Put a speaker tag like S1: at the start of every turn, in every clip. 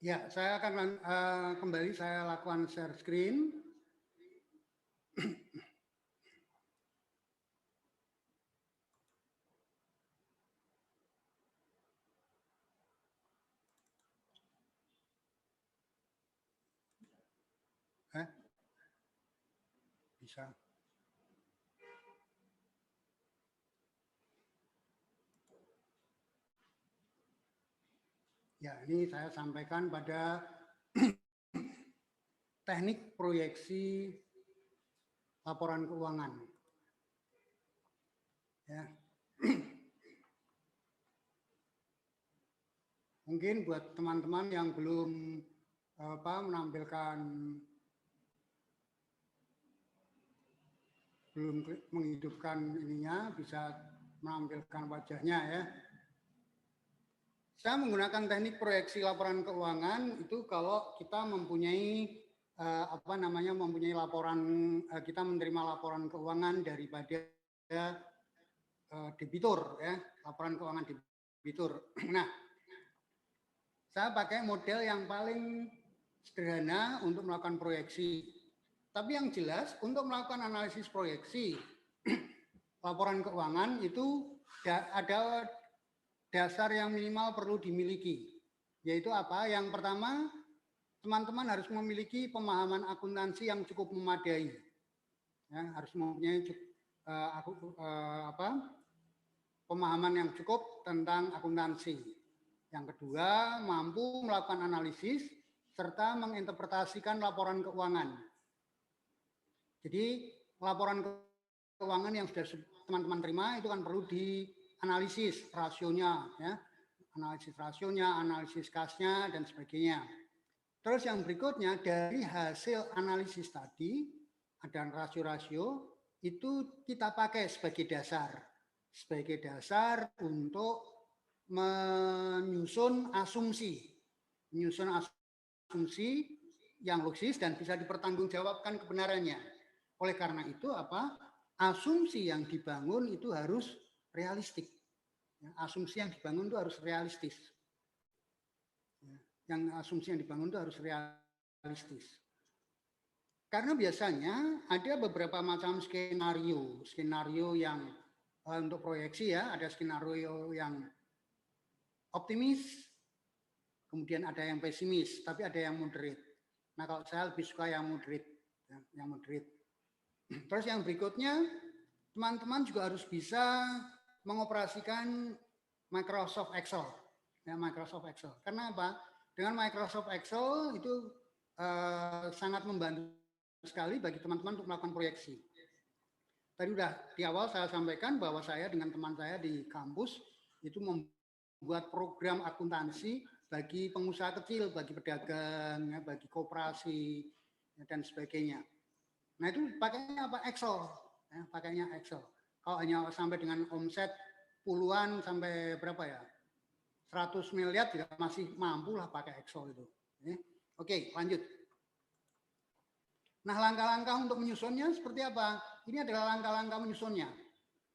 S1: Ya, saya akan kembali saya lakukan share screen. Bisa. Ya, ini saya sampaikan pada teknik proyeksi laporan keuangan. Ya. Mungkin buat teman-teman yang belum belum menghidupkan ininya, bisa menampilkan wajahnya ya. Saya menggunakan teknik proyeksi laporan keuangan itu kalau kita mempunyai mempunyai laporan, kita menerima laporan keuangan daripada debitur ya, laporan keuangan debitur. Nah, saya pakai model yang paling sederhana untuk melakukan proyeksi. Tapi yang jelas untuk melakukan analisis proyeksi laporan keuangan itu ada dasar yang minimal perlu dimiliki. Yaitu apa? Yang pertama, teman-teman harus memiliki pemahaman akuntansi yang cukup memadai. Ya, harus mempunyai pemahaman yang cukup tentang akuntansi. Yang kedua, mampu melakukan analisis serta menginterpretasikan laporan keuangan. Jadi laporan keuangan yang sudah teman-teman terima itu kan perlu dianalisis rasionya, ya, analisis kasnya dan sebagainya. Terus yang berikutnya dari hasil analisis tadi ada rasio-rasio itu kita pakai sebagai dasar untuk menyusun asumsi yang logis dan bisa dipertanggungjawabkan kebenarannya. Oleh karena itu asumsi yang dibangun itu harus realistik. Asumsi yang dibangun itu harus realistis. Asumsi yang dibangun itu harus realistis. Karena biasanya ada beberapa macam skenario yang untuk proyeksi ya, ada skenario yang optimis, kemudian ada yang pesimis, tapi ada yang moderate. Nah, kalau saya lebih suka yang moderate. Terus yang berikutnya, teman-teman juga harus bisa mengoperasikan Microsoft Excel. Ya, Microsoft Excel. Karena apa? Dengan Microsoft Excel itu sangat membantu sekali bagi teman-teman untuk melakukan proyeksi. Tadi udah di awal saya sampaikan bahwa saya dengan teman saya di kampus itu membuat program akuntansi bagi pengusaha kecil, bagi pedagang, ya, bagi koperasi ya, dan sebagainya. Nah itu pakainya apa? Excel, ya, pakainya Excel. Kalau hanya sampai dengan omset puluhan sampai berapa ya? 100 miliar juga masih mampu lah pakai Excel itu. Oke, lanjut. Nah, langkah-langkah untuk menyusunnya seperti apa? Ini adalah langkah-langkah menyusunnya.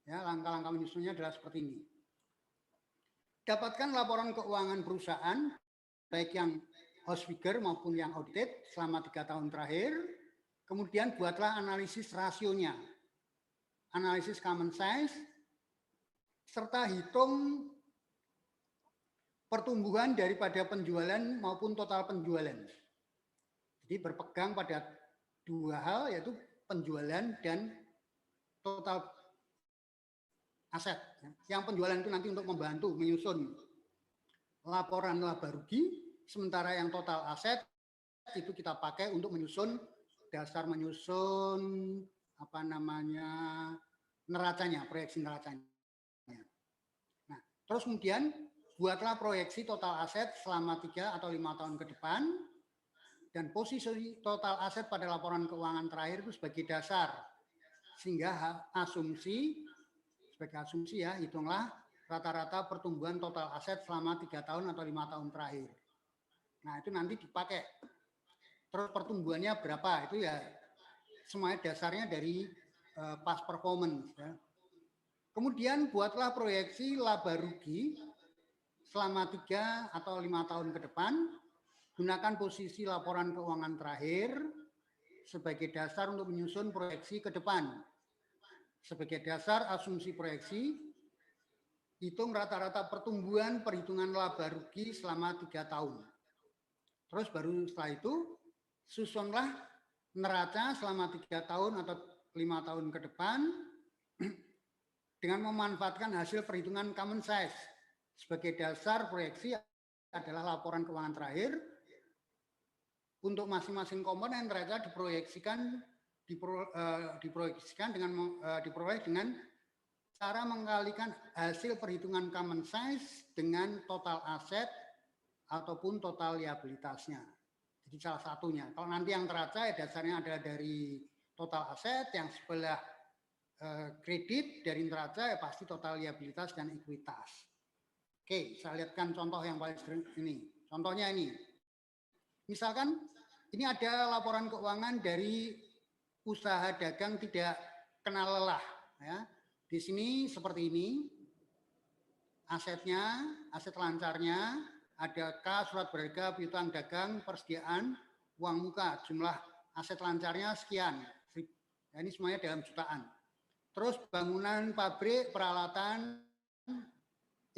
S1: Ya, langkah-langkah menyusunnya adalah seperti ini. Dapatkan laporan keuangan perusahaan, baik yang house figure maupun yang audited selama 3 tahun terakhir. Kemudian buatlah analisis rasionya, analisis common size, serta hitung pertumbuhan daripada penjualan maupun total penjualan. Jadi berpegang pada dua hal, yaitu penjualan dan total aset. Yang penjualan itu nanti untuk membantu menyusun laporan laba rugi, sementara yang total aset itu kita pakai untuk menyusun dasar menyusun neracanya, proyeksi neracanya. Nah, terus kemudian buatlah proyeksi total aset selama 3 atau 5 tahun ke depan, dan posisi total aset pada laporan keuangan terakhir itu sebagai dasar, sehingga sebagai asumsi ya, hitunglah rata-rata pertumbuhan total aset selama 3 tahun atau 5 tahun terakhir. Nah itu nanti dipakai. Terus pertumbuhannya berapa, itu ya semuanya dasarnya dari past performance. Ya. Kemudian buatlah proyeksi laba rugi selama 3 atau 5 tahun ke depan, gunakan posisi laporan keuangan terakhir sebagai dasar untuk menyusun proyeksi ke depan. Sebagai dasar asumsi proyeksi, hitung rata-rata pertumbuhan perhitungan laba rugi selama 3 tahun. Terus baru setelah itu, susunlah neraca selama 3 tahun atau 5 tahun ke depan dengan memanfaatkan hasil perhitungan common size. Sebagai dasar proyeksi adalah laporan keuangan terakhir. Untuk masing-masing komponen neraca diperoleh dengan cara mengkalikan hasil perhitungan common size dengan total aset ataupun total liabilitasnya. Jadi salah satunya. Kalau nanti yang neraca ya dasarnya adalah dari total aset, yang sebelah kredit dari neraca ya pasti total liabilitas dan ekuitas. Oke, saya lihatkan contoh yang paling sering ini. Contohnya ini. Misalkan ini ada laporan keuangan dari usaha dagang tidak kenal lelah. Ya. Di sini seperti ini, asetnya, aset lancarnya, ada K, surat berharga, piutang dagang, persediaan, uang muka, jumlah aset lancarnya sekian. Ya, ini semuanya dalam jutaan. Terus bangunan, pabrik, peralatan,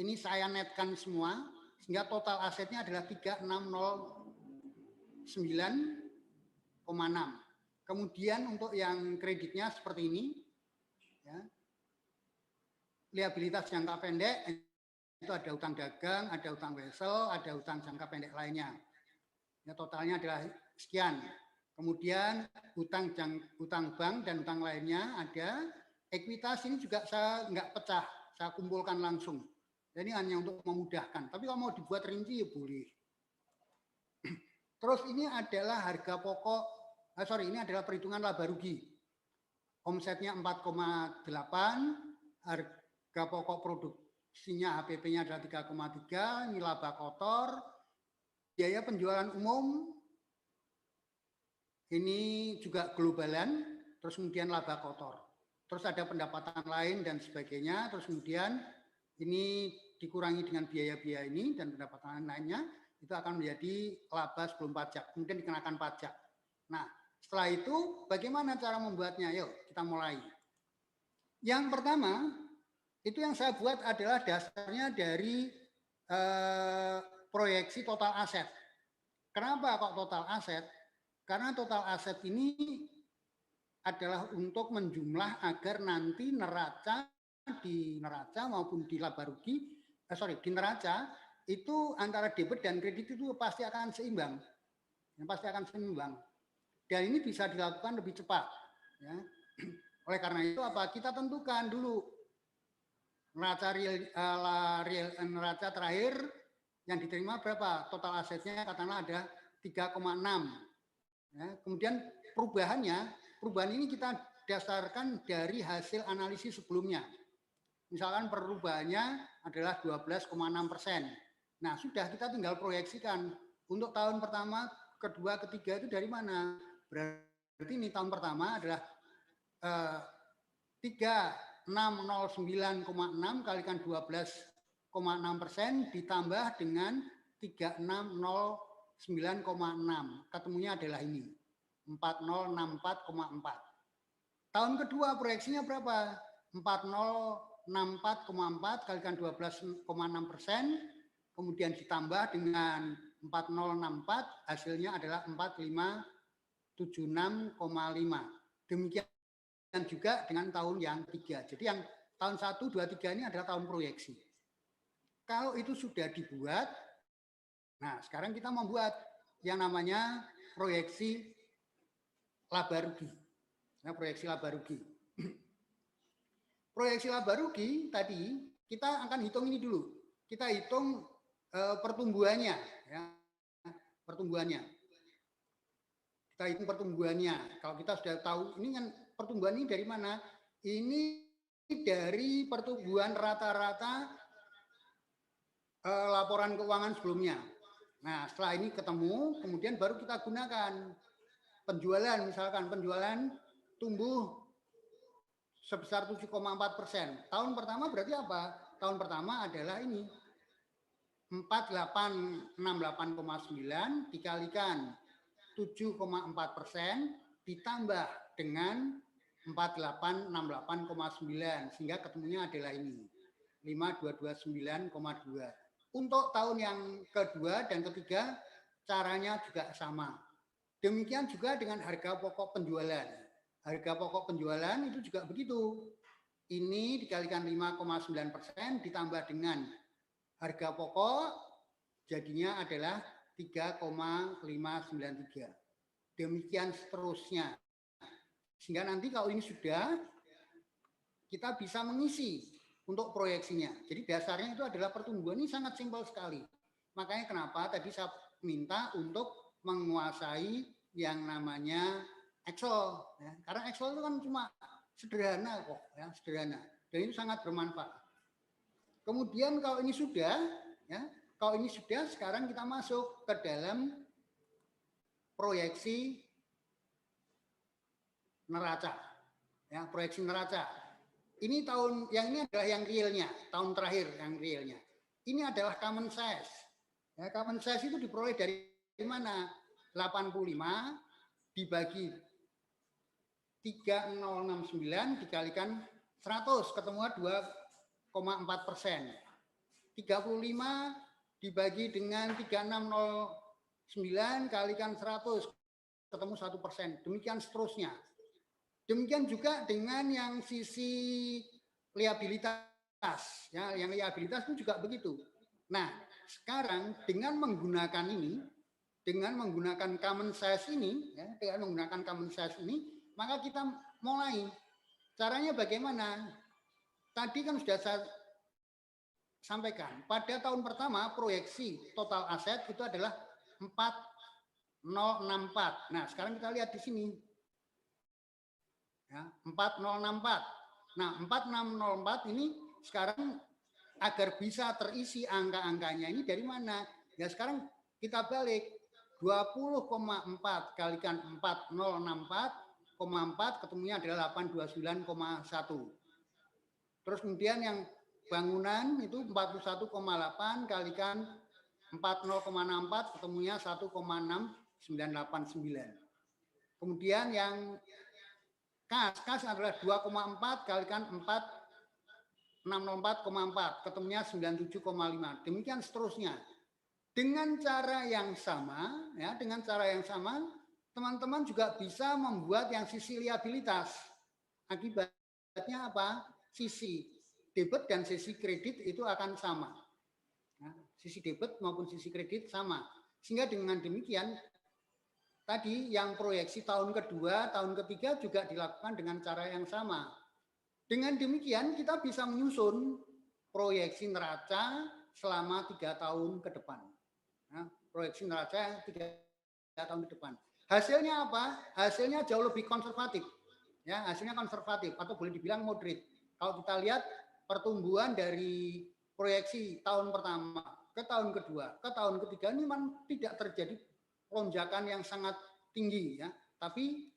S1: ini saya netkan semua, sehingga total asetnya adalah 3609,6. Kemudian untuk yang kreditnya seperti ini, ya, liabilitas jangka pendek itu ada utang dagang, ada utang wesel, ada utang jangka pendek lainnya. Ya, totalnya adalah sekian. Kemudian utang bank dan utang lainnya ada. Ekuitas ini juga saya nggak pecah, saya kumpulkan langsung. Jadi hanya untuk memudahkan. Tapi kalau mau dibuat rinci ya boleh. Terus ini adalah harga pokok, ini adalah perhitungan laba rugi. Omsetnya 4,8, harga pokok produksinya HPP-nya adalah 3,3, ini laba kotor, biaya penjualan umum, ini juga globalan, terus kemudian laba kotor. Terus ada pendapatan lain dan sebagainya, terus kemudian ini dikurangi dengan biaya-biaya ini dan pendapatan lainnya, itu akan menjadi laba sebelum pajak, kemudian dikenakan pajak. Nah, setelah itu bagaimana cara membuatnya? Yuk kita mulai. Yang pertama, itu yang saya buat adalah dasarnya dari proyeksi total aset. Kenapa kok total aset? Karena total aset ini adalah untuk menjumlah agar nanti di neraca maupun di laba rugi, di neraca itu antara debit dan kredit itu pasti akan seimbang. Pasti akan seimbang. Dan ini bisa dilakukan lebih cepat. Ya. Oleh karena itu kita tentukan dulu neraca terakhir yang diterima berapa? Total asetnya katakanlah ada 3,6. Ya. Kemudian perubahan ini kita dasarkan dari hasil analisis sebelumnya. Misalkan perubahannya adalah 12,6%. Nah, sudah kita tinggal proyeksikan untuk tahun pertama, kedua, ketiga itu dari mana? Berarti ini tahun pertama adalah 3609,6 kalikan 12,6% ditambah dengan 3609,6. Ketemunya adalah ini, 4064,4. Tahun kedua proyeksinya berapa? 4064,4 kalikan 12,6%, kemudian ditambah dengan 4064, hasilnya adalah 4576,5. Demikian juga dengan tahun yang 3. Jadi yang tahun 1, 2, 3 ini adalah tahun proyeksi. Kalau itu sudah dibuat, nah sekarang kita membuat yang namanya proyeksi laba rugi. Nah, proyeksi laba rugi. Proyeksi laba rugi tadi kita akan hitung ini dulu. Kita hitung pertumbuhannya, ya. Pertumbuhannya. Kita hitung pertumbuhannya. Kalau kita sudah tahu ini kan pertumbuhan ini dari mana? Ini dari pertumbuhan rata-rata laporan keuangan sebelumnya. Nah, setelah ini ketemu, kemudian baru kita gunakan penjualan, misalkan penjualan tumbuh sebesar 7,4%. Tahun pertama berarti apa? Tahun pertama adalah ini 4868,9 dikalikan 7,4% ditambah dengan 4868,9 sehingga ketemunya adalah ini 5229,2. Untuk tahun yang kedua dan ketiga caranya juga sama. Demikian juga dengan harga pokok penjualan. Harga pokok penjualan itu juga begitu. Ini dikalikan 5,9% ditambah dengan harga pokok jadinya adalah 3,593. Demikian seterusnya. Sehingga nanti kalau ini sudah, kita bisa mengisi untuk proyeksinya. Jadi dasarnya itu adalah pertumbuhan, ini sangat simpel sekali. Makanya kenapa tadi saya minta untuk menguasai yang namanya Excel. Ya. Karena Excel itu kan cuma sederhana kok, ya, sederhana. Dan itu sangat bermanfaat. Kemudian kalau ini sudah, ya, kalau ini sudah, sekarang kita masuk ke dalam proyeksi neraca. Ya, proyeksi neraca. Ini tahun yang ini adalah yang realnya, tahun terakhir yang realnya. Ini adalah common size. Ya, common size itu diperoleh dari mana? 85 dibagi 3069 dikalikan 100 ketemu 2,4%. 35 dibagi dengan 3609 kalikan 100 ketemu 1%. Demikian seterusnya. Demikian juga dengan yang sisi liabilitas. Ya, yang liabilitas itu juga begitu. Nah, sekarang dengan menggunakan ini, dengan menggunakan common size ini, ya, dengan menggunakan common size ini, maka kita mulai. Caranya bagaimana? Tadi kan sudah saya sampaikan, pada tahun pertama proyeksi total aset itu adalah 4064. Nah, sekarang kita lihat di sini. Ya, 4064. Nah, 4604 ini sekarang agar bisa terisi angka-angkanya ini dari mana? Ya sekarang kita balik 20,4 kalikan 4064,4 ketemunya adalah 829,1. Terus kemudian yang bangunan itu 41,8 kalikan 40,64 ketemunya 1,6989. Kemudian yang kas adalah 2,4 kalikan 604,4 ketemunya 97,5. Demikian seterusnya. Dengan cara yang sama, ya, dengan cara yang sama, teman-teman juga bisa membuat yang sisi liabilitas. Akibatnya apa? Sisi debit dan sisi kredit itu akan sama. Nah, sisi debit maupun sisi kredit sama. Sehingga dengan demikian, tadi yang proyeksi tahun kedua, tahun ketiga juga dilakukan dengan cara yang sama. Dengan demikian kita bisa menyusun proyeksi neraca selama 3 tahun ke depan. Nah, proyeksi neraca 3 tahun ke depan. Hasilnya apa? Hasilnya jauh lebih konservatif. Ya, hasilnya konservatif atau boleh dibilang moderate. Kalau kita lihat pertumbuhan dari proyeksi tahun pertama ke tahun kedua, ke tahun ketiga ini memang tidak terjadi lonjakan yang sangat tinggi ya, tapi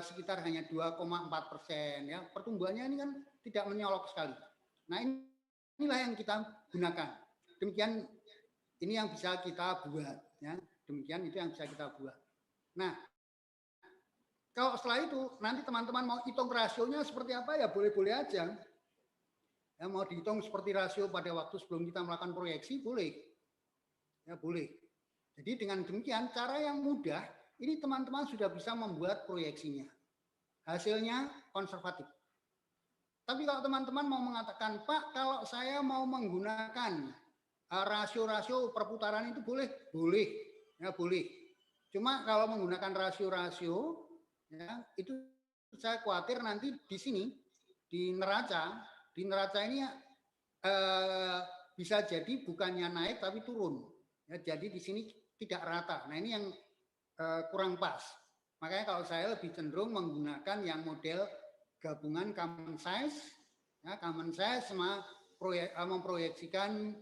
S1: sekitar hanya 2,4% ya. Pertumbuhannya ini kan tidak menyolok sekali. Nah, inilah yang kita gunakan. Demikian ini yang bisa kita buat ya. Demikian itu yang bisa kita buat. Nah, kalau setelah itu nanti teman-teman mau hitung rasionya seperti apa ya boleh-boleh aja. Ya, mau dihitung seperti rasio pada waktu sebelum kita melakukan proyeksi boleh. Ya, boleh. Jadi dengan demikian cara yang mudah ini teman-teman sudah bisa membuat proyeksinya. Hasilnya konservatif. Tapi kalau teman-teman mau mengatakan, Pak, kalau saya mau menggunakan rasio-rasio perputaran itu boleh? Boleh. Ya, boleh. Cuma kalau menggunakan rasio-rasio, ya, itu saya khawatir nanti di sini, di neraca ini bisa jadi bukannya naik tapi turun. Ya, jadi di sini tidak rata. Nah, ini yang kurang pas. Makanya kalau saya lebih cenderung menggunakan yang model gabungan common size, ya, common size sama memproyeksikan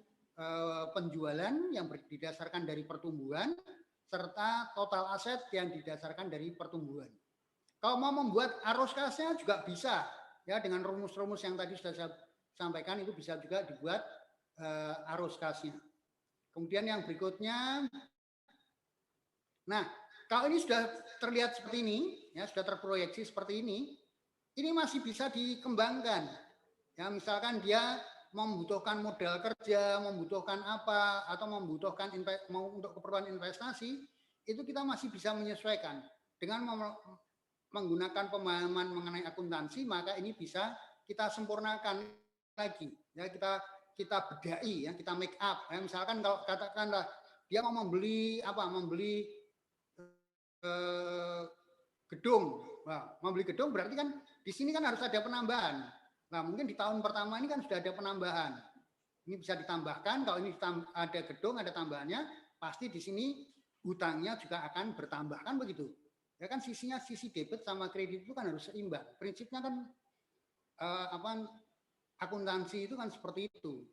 S1: penjualan yang didasarkan dari pertumbuhan serta total aset yang didasarkan dari pertumbuhan. Kalau mau membuat arus kasnya juga bisa, ya, dengan rumus-rumus yang tadi sudah saya sampaikan itu bisa juga dibuat arus kasnya. Kemudian yang berikutnya, nah kalau ini sudah terlihat seperti ini, ya sudah terproyeksi seperti ini masih bisa dikembangkan. Ya, misalkan dia membutuhkan modal kerja, membutuhkan apa, atau membutuhkan untuk keperluan investasi, itu kita masih bisa menyesuaikan dengan menggunakan pemahaman mengenai akuntansi, maka ini bisa kita sempurnakan lagi. Ya, kita bedai, ya, kita make up. Ya, misalkan kalau katakanlah dia mau membeli gedung. Nah, membeli gedung berarti kan di sini kan harus ada penambahan. Nah, mungkin di tahun pertama ini kan sudah ada penambahan. Ini bisa ditambahkan, kalau ini ada gedung, ada tambahannya, pasti di sini hutangnya juga akan bertambah, kan begitu. Ya kan sisi debit sama kredit itu kan harus seimbang. Prinsipnya kan akuntansi itu kan seperti itu.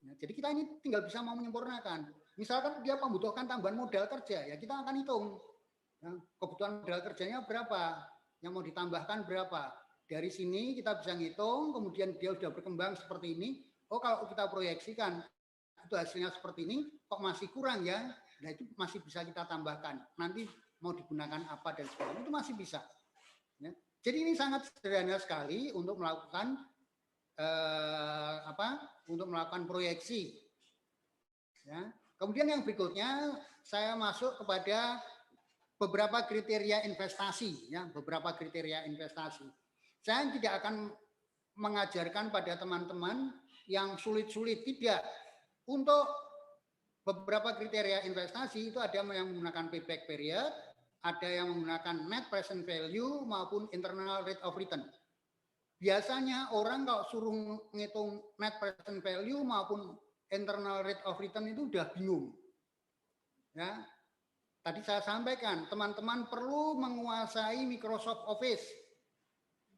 S1: Ya, jadi kita ini tinggal bisa mau menyempurnakan. Misalkan dia membutuhkan tambahan modal kerja, ya kita akan hitung. Ya, kebutuhan modal kerjanya berapa, yang mau ditambahkan berapa. Dari sini kita bisa ngitung, kemudian dia sudah berkembang seperti ini. Oh, kalau kita proyeksikan itu hasilnya seperti ini, kok masih kurang ya? Nah, itu masih bisa kita tambahkan. Nanti mau digunakan apa dan sebagainya, itu masih bisa. Ya. Jadi ini sangat sederhana sekali untuk melakukan proyeksi. Ya. Kemudian yang berikutnya saya masuk kepada beberapa kriteria investasi, ya, beberapa kriteria investasi. Saya tidak akan mengajarkan pada teman-teman yang sulit-sulit, tidak. Untuk beberapa kriteria investasi itu ada yang menggunakan payback period, ada yang menggunakan net present value maupun internal rate of return. Biasanya orang kalau suruh ngitung net present value maupun internal rate of return itu udah bingung. Ya, tadi saya sampaikan, teman-teman perlu menguasai Microsoft Office,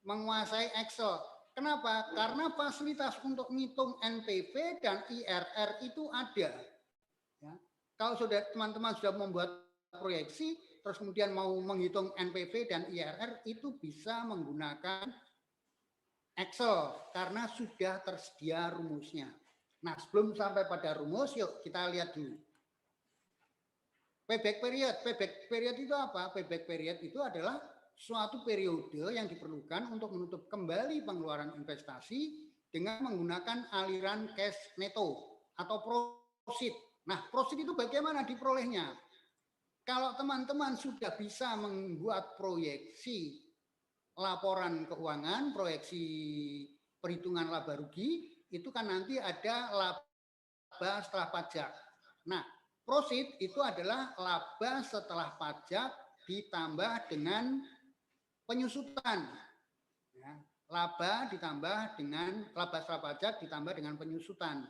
S1: menguasai Excel. Kenapa? Karena fasilitas untuk ngitung NPV dan IRR itu ada. Ya. Kalau sudah teman-teman sudah membuat proyeksi, terus kemudian mau menghitung NPV dan IRR, itu bisa menggunakan Excel karena sudah tersedia rumusnya. Nah, sebelum sampai pada rumus, yuk kita lihat dulu. Payback period itu apa? Payback period itu adalah suatu periode yang diperlukan untuk menutup kembali pengeluaran investasi dengan menggunakan aliran cash neto atau proceed. Nah, proceed itu bagaimana diperolehnya? Kalau teman-teman sudah bisa membuat proyeksi laporan keuangan, proyeksi perhitungan laba rugi, itu kan nanti ada laba setelah pajak. Nah, proceed itu adalah laba setelah pajak ditambah dengan penyusutan. Ya, laba ditambah dengan laba setelah pajak ditambah dengan penyusutan.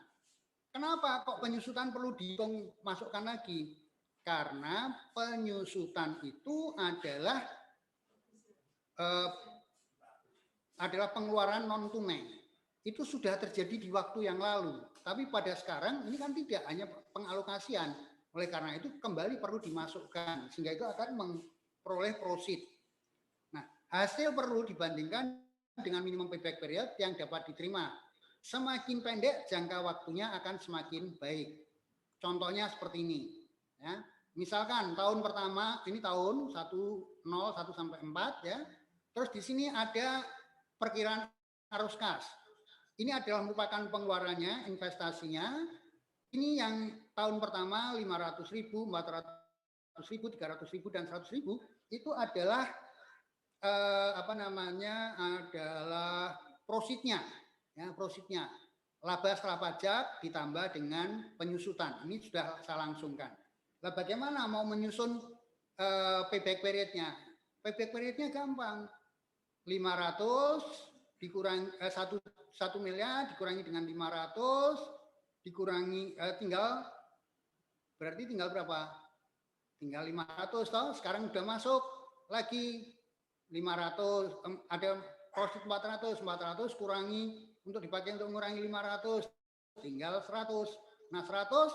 S1: Kenapa kok penyusutan perlu dihitung masukkan lagi? Karena penyusutan itu adalah pengeluaran non tunai. Itu sudah terjadi di waktu yang lalu. Tapi pada sekarang ini kan tidak, hanya pengalokasian. Oleh karena itu kembali perlu dimasukkan sehingga itu akan memperoleh proceed. Nah, hasil perlu dibandingkan dengan minimum payback period yang dapat diterima. Semakin pendek jangka waktunya akan semakin baik. Contohnya seperti ini. Ya. Misalkan tahun pertama, ini tahun 1 sampai 4 ya. Terus di sini ada perkiraan arus kas. Ini adalah merupakan pengeluarannya, investasinya. Ini yang tahun pertama 500.000, 400.000, 300.000 dan 100.000 itu adalah adalah proceednya, ya, proceednya. Laba setelah pajak ditambah dengan penyusutan. Ini sudah saya langsungkan. Nah, bagaimana mau menyusun payback periodnya? Payback periodnya gampang. 500 dikurangi 1 miliar dikurangi dengan 500 dikurangi berarti tinggal berapa? Tinggal 500 toh. Sekarang udah masuk lagi 500, ada profit 400 kurangi untuk dipakai untuk mengurangi 500 tinggal 100. Nah, 100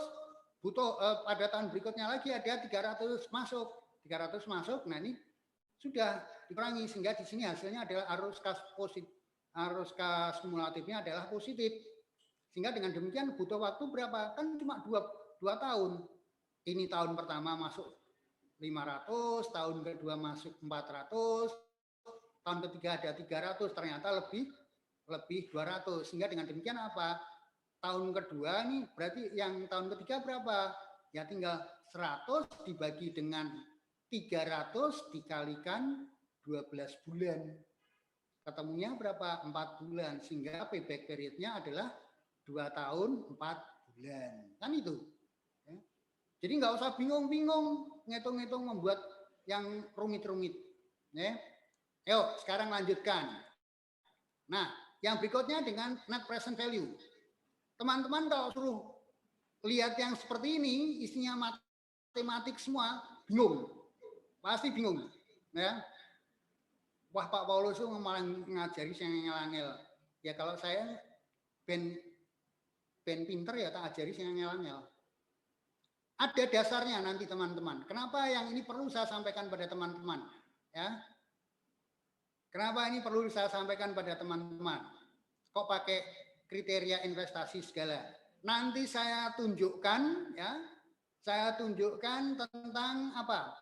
S1: butuh pada tahun berikutnya lagi ada 300 masuk. 300 masuk. Nah, ini sudah dikurangi sehingga di sini hasilnya adalah arus kas positif. Arus kas kumulatifnya adalah positif. Sehingga dengan demikian butuh waktu berapa? Kan cuma 2 tahun. Ini tahun pertama masuk 500, tahun kedua masuk 400, tahun ketiga ada 300, ternyata lebih 200. Sehingga dengan demikian apa? Tahun kedua nih berarti yang tahun ketiga berapa? Ya tinggal 100 dibagi dengan 300 dikalikan 12 bulan. Ketemunya berapa? 4 bulan. Sehingga payback periodnya adalah 2 tahun 4 bulan. Kan itu. Ya. Jadi nggak usah bingung-bingung ngitung-ngitung membuat yang rumit-rumit. Ya. Yuk, sekarang lanjutkan. Nah, yang berikutnya dengan net present value. Teman-teman kalau suruh lihat yang seperti ini, isinya matematik semua, bingung. Pasti bingung. Ya. Wah, Pak Paulus itu malah ngajari saya ngel-ngel. Ya kalau saya ben pinter ya tak ajari saya ngel-ngel. Ada dasarnya nanti teman-teman. Kenapa yang ini perlu saya sampaikan pada teman-teman? Ya. Kenapa ini perlu saya sampaikan pada teman-teman? Kok pakai kriteria investasi segala? Nanti saya tunjukkan, ya. Saya tunjukkan tentang apa?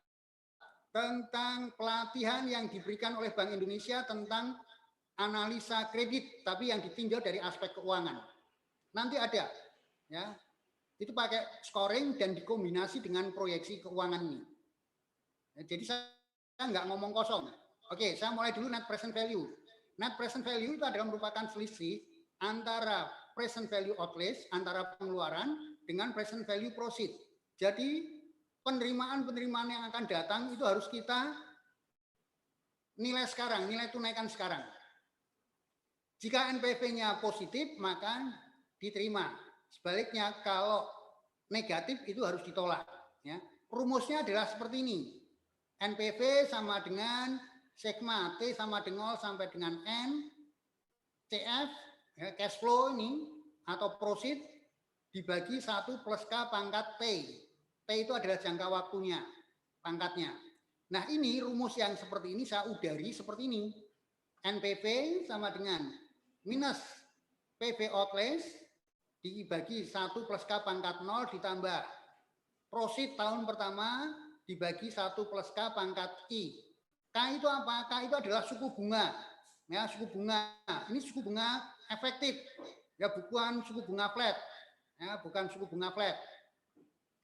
S1: Tentang pelatihan yang diberikan oleh Bank Indonesia tentang analisa kredit, tapi yang ditinjau dari aspek keuangan. Nanti ada, ya. Itu pakai scoring dan dikombinasi dengan proyeksi keuangan ini. Jadi saya nggak ngomong kosong. Oke, saya mulai dulu net present value. Net present value itu adalah merupakan selisih antara present value outlays, antara pengeluaran dengan present value proceed. Jadi penerimaan-penerimaan yang akan datang itu harus kita nilai sekarang, nilai tunaikan sekarang. Jika NPV-nya positif, maka diterima. Sebaliknya kalau negatif itu harus ditolak. Ya. Rumusnya adalah seperti ini. NPV sama dengan sigma T sama dengan 0 sampai dengan N, CF, ya, cash flow ini, atau proceed, dibagi 1 plus K pangkat T. T itu adalah jangka waktunya, pangkatnya. Nah ini rumus yang seperti ini saya udari seperti ini. NPV sama dengan minus PV outlays dibagi 1 plus K pangkat 0 ditambah proceed tahun pertama dibagi 1 plus K pangkat I. K itu apa? K itu adalah suku bunga. Ya, suku bunga. Ini suku bunga efektif. Ya, bukan suku bunga flat. Ya, bukan suku bunga flat.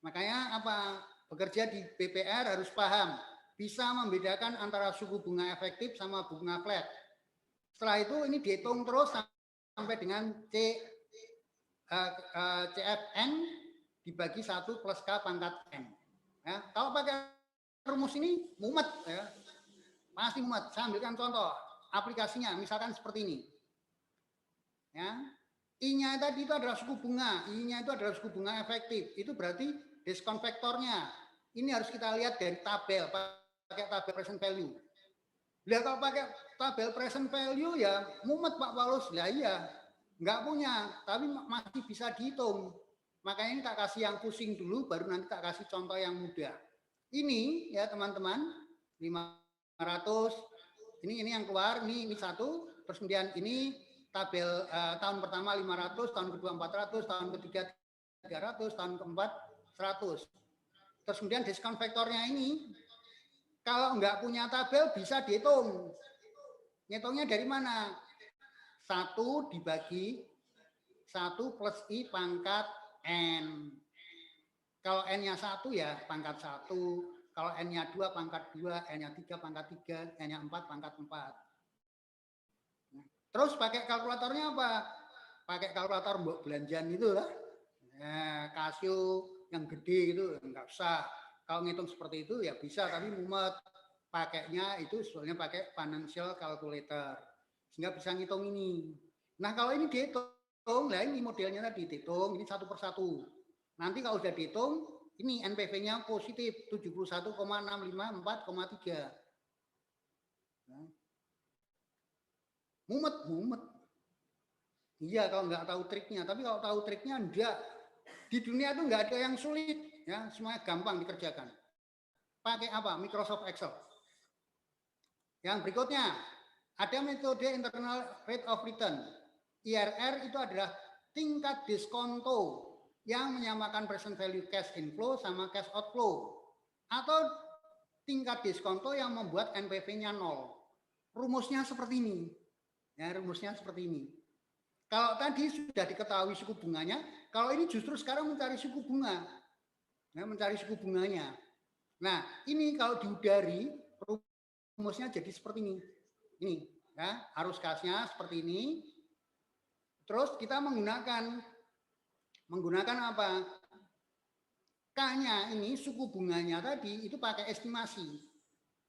S1: Makanya apa? Bekerja di BPR harus paham. Bisa membedakan antara suku bunga efektif sama bunga flat. Setelah itu ini dihitung terus sampai dengan CFN dibagi 1 plus K pangkat N. Ya, kalau pakai rumus ini mumet ya. Pasti mumet. Saya ambilkan contoh aplikasinya misalkan seperti ini. Ya. I-nya tadi itu adalah suku bunga, I-nya itu adalah suku bunga efektif. Itu berarti diskon vektornya. Ini harus kita lihat dari tabel, pakai tabel present value. Lihat kalau pakai tabel present value ya mumet Pak Paulus. Lah iya, nggak punya, tapi masih bisa dihitung. Makanya ini tak kasih yang pusing dulu, baru nanti tak kasih contoh yang mudah. Ini ya teman-teman, 500, ini yang keluar, ini satu, terus kemudian ini tabel tahun pertama 500, tahun kedua 400, tahun ketiga 300, tahun keempat 100. Terus kemudian diskon vektornya ini, kalau nggak punya tabel bisa dihitung. Ngitungnya dari mana? 1 dibagi 1 plus I pangkat N. Kalau N-nya 1 ya pangkat 1. Kalau N-nya 2 pangkat 2, N-nya 3 pangkat 3, N-nya 4 pangkat 4. Terus pakai kalkulatornya apa? Pakai kalkulator belanjaan itu lah. Nah, Casio yang gede itu enggak usah. Kalau ngitung seperti itu ya bisa, tapi mumet. Pakainya itu sebenarnya pakai financial calculator. Sehingga bisa ngitung ini. Nah, kalau ini dihitung, lah ini modelnya tadi dihitung, ini satu persatu. Nanti kalau sudah dihitung, ini NPV-nya positif 71,654,3. Nah. Mumet. Iya kalau nggak tahu triknya, tapi kalau tahu triknya enggak. Di dunia itu nggak ada yang sulit, ya semuanya gampang dikerjakan. Pakai apa? Microsoft Excel. Yang berikutnya, ada metode internal rate of return. IRR itu adalah tingkat diskonto yang menyamakan present value cash inflow sama cash outflow. Atau tingkat diskonto yang membuat NPV-nya 0. Rumusnya seperti ini. Ya, rumusnya seperti ini. Kalau tadi sudah diketahui suku bunganya, kalau ini justru sekarang mencari suku bunga. Ya, mencari suku bunganya. Nah, ini kalau diudari, rumusnya jadi seperti ini. Ini, ya, arus kasnya seperti ini. Terus kita menggunakan apa? K-nya ini suku bunganya tadi itu pakai estimasi.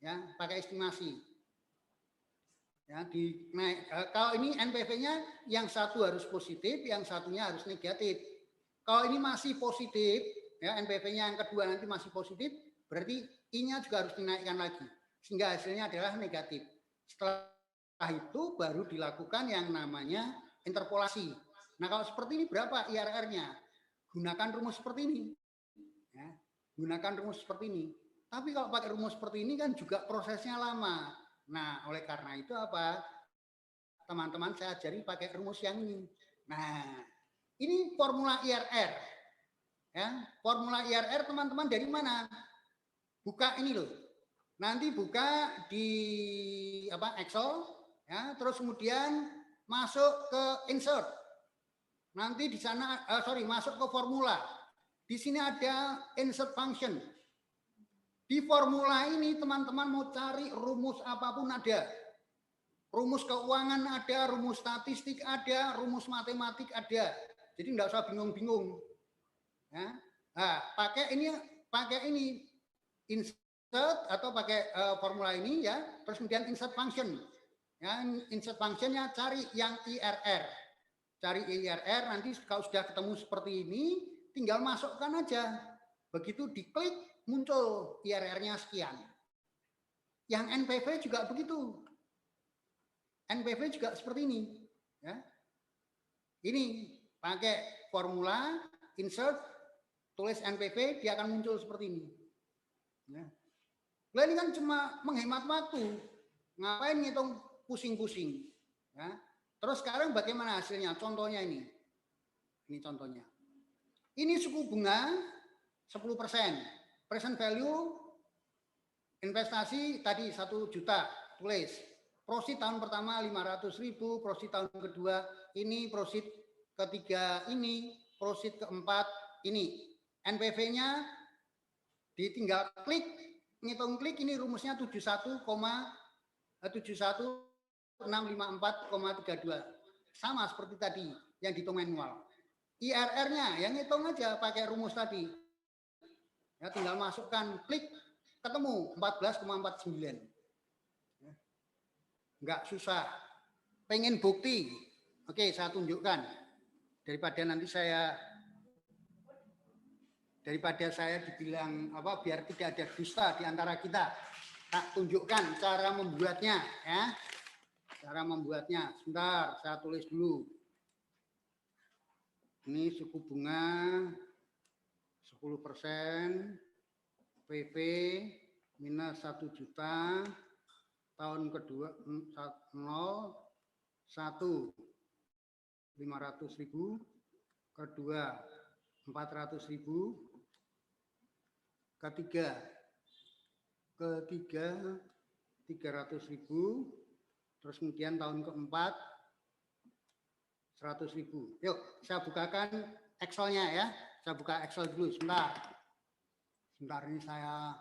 S1: Ya, pakai estimasi. Ya, kalau ini NPV-nya yang satu harus positif, yang satunya harus negatif. Kalau ini masih positif, ya NPV-nya yang kedua nanti masih positif, berarti I-nya juga harus dinaikkan lagi, sehingga hasilnya adalah negatif. Setelah itu baru dilakukan yang namanya interpolasi. Nah, kalau seperti ini berapa IRR-nya? Gunakan rumus seperti ini. Ya, gunakan rumus seperti ini. Tapi kalau pakai rumus seperti ini kan juga prosesnya lama. Nah, oleh karena itu apa? Teman-teman saya ajari pakai rumus yang ini. Nah, ini formula IRR. Ya, formula IRR teman-teman dari mana? Buka ini loh. Nanti buka di apa Excel, ya, terus kemudian masuk ke insert. Nanti di sana masuk ke formula. Di sini ada insert function. Di formula ini teman-teman mau cari rumus apapun ada. Rumus keuangan ada, rumus statistik ada, rumus matematik ada. Jadi enggak usah bingung-bingung. Ya. Nah, pakai ini insert atau pakai formula ini ya, terus kemudian insert function. Ya, insert functionnya cari yang IRR. Cari IRR, nanti kalau sudah ketemu seperti ini, tinggal masukkan aja. Begitu diklik, muncul IRR-nya sekian. Yang NPV juga begitu. NPV juga seperti ini. Ya. Ini pakai formula, insert, tulis NPV, dia akan muncul seperti ini. Ya. Nah, ini kan cuma menghemat waktu. Ngapain ngitung pusing-pusing. Ya. Terus sekarang bagaimana hasilnya? Contohnya ini. Ini contohnya. Ini suku bunga 10%. Present value investasi tadi 1 juta, tulis. Prosit tahun pertama 500.000, prosit tahun kedua ini, prosit ketiga ini, prosit keempat ini. NPV-nya ditinggal klik, ngitung klik, ini rumusnya 71,654,32. Sama seperti tadi yang dihitung manual. IRR-nya yang ngitung aja pakai rumus tadi. Ya, tinggal masukkan, klik, ketemu 14,49. Enggak susah. Pengen bukti? Oke, saya tunjukkan. Daripada saya dibilang apa, biar tidak ada dusta di antara kita. Tak tunjukkan cara membuatnya, ya. Cara membuatnya. Sebentar, saya tulis dulu. Ini suku bunga 10%, PP minus 1 juta, tahun kedua 0, 1, 500.000, kedua 400.000, ketiga 300.000, terus kemudian tahun keempat 100.000. Yuk, saya bukakan Excel-nya ya. Saya buka Excel dulu sebentar. Sebentar, ini saya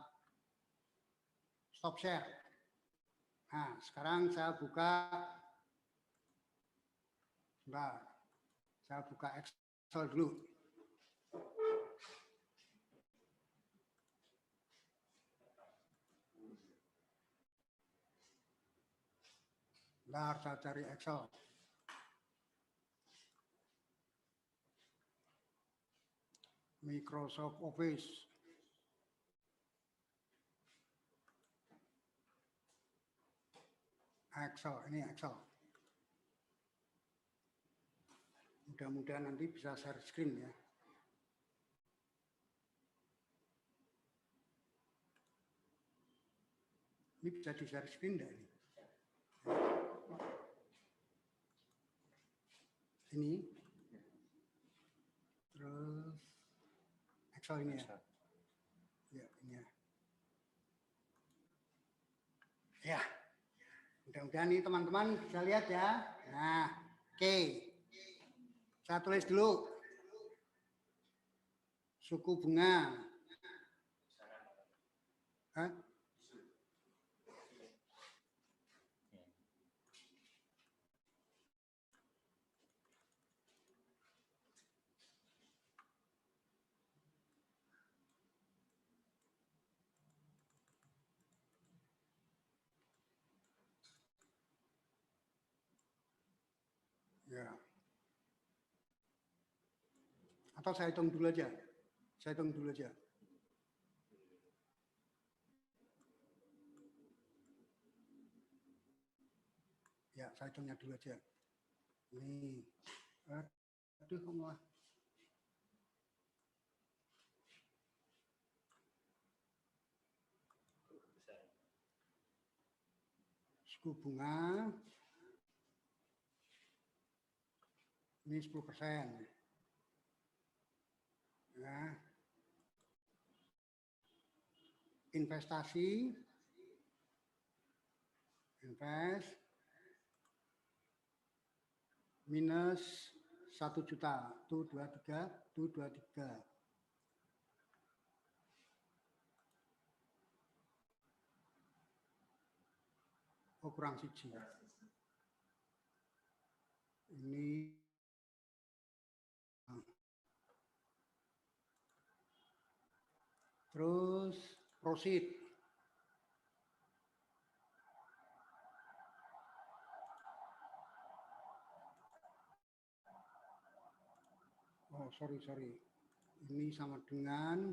S1: stop share. Nah, sekarang saya buka. Sebentar. Saya buka Excel dulu. Sebentar, saya cari Excel. Microsoft Office. Excel, ini Excel. Mudah-mudahan nanti bisa share screen ya. Ini bisa di share screen enggak ini? Ini. Terus Excel ini ya. Ya, ini ya. Ya, mudah-mudahan nih teman-teman bisa lihat ya. Nah, oke. Saya tulis dulu. Suku bunga. Hah? Ya. Atau saya hitung dulu aja. Saya hitung dulu aja. Ya, saya hitungnya dulu aja. Ini. Aduh, malah. Suku bunga. Ini 10%. Ya. Investasi. Invest. Minus 1 juta. Tuh 23. Tuh 23. Oh, kurang siji. Ini terus proceed. Oh, sorry. Ini sama dengan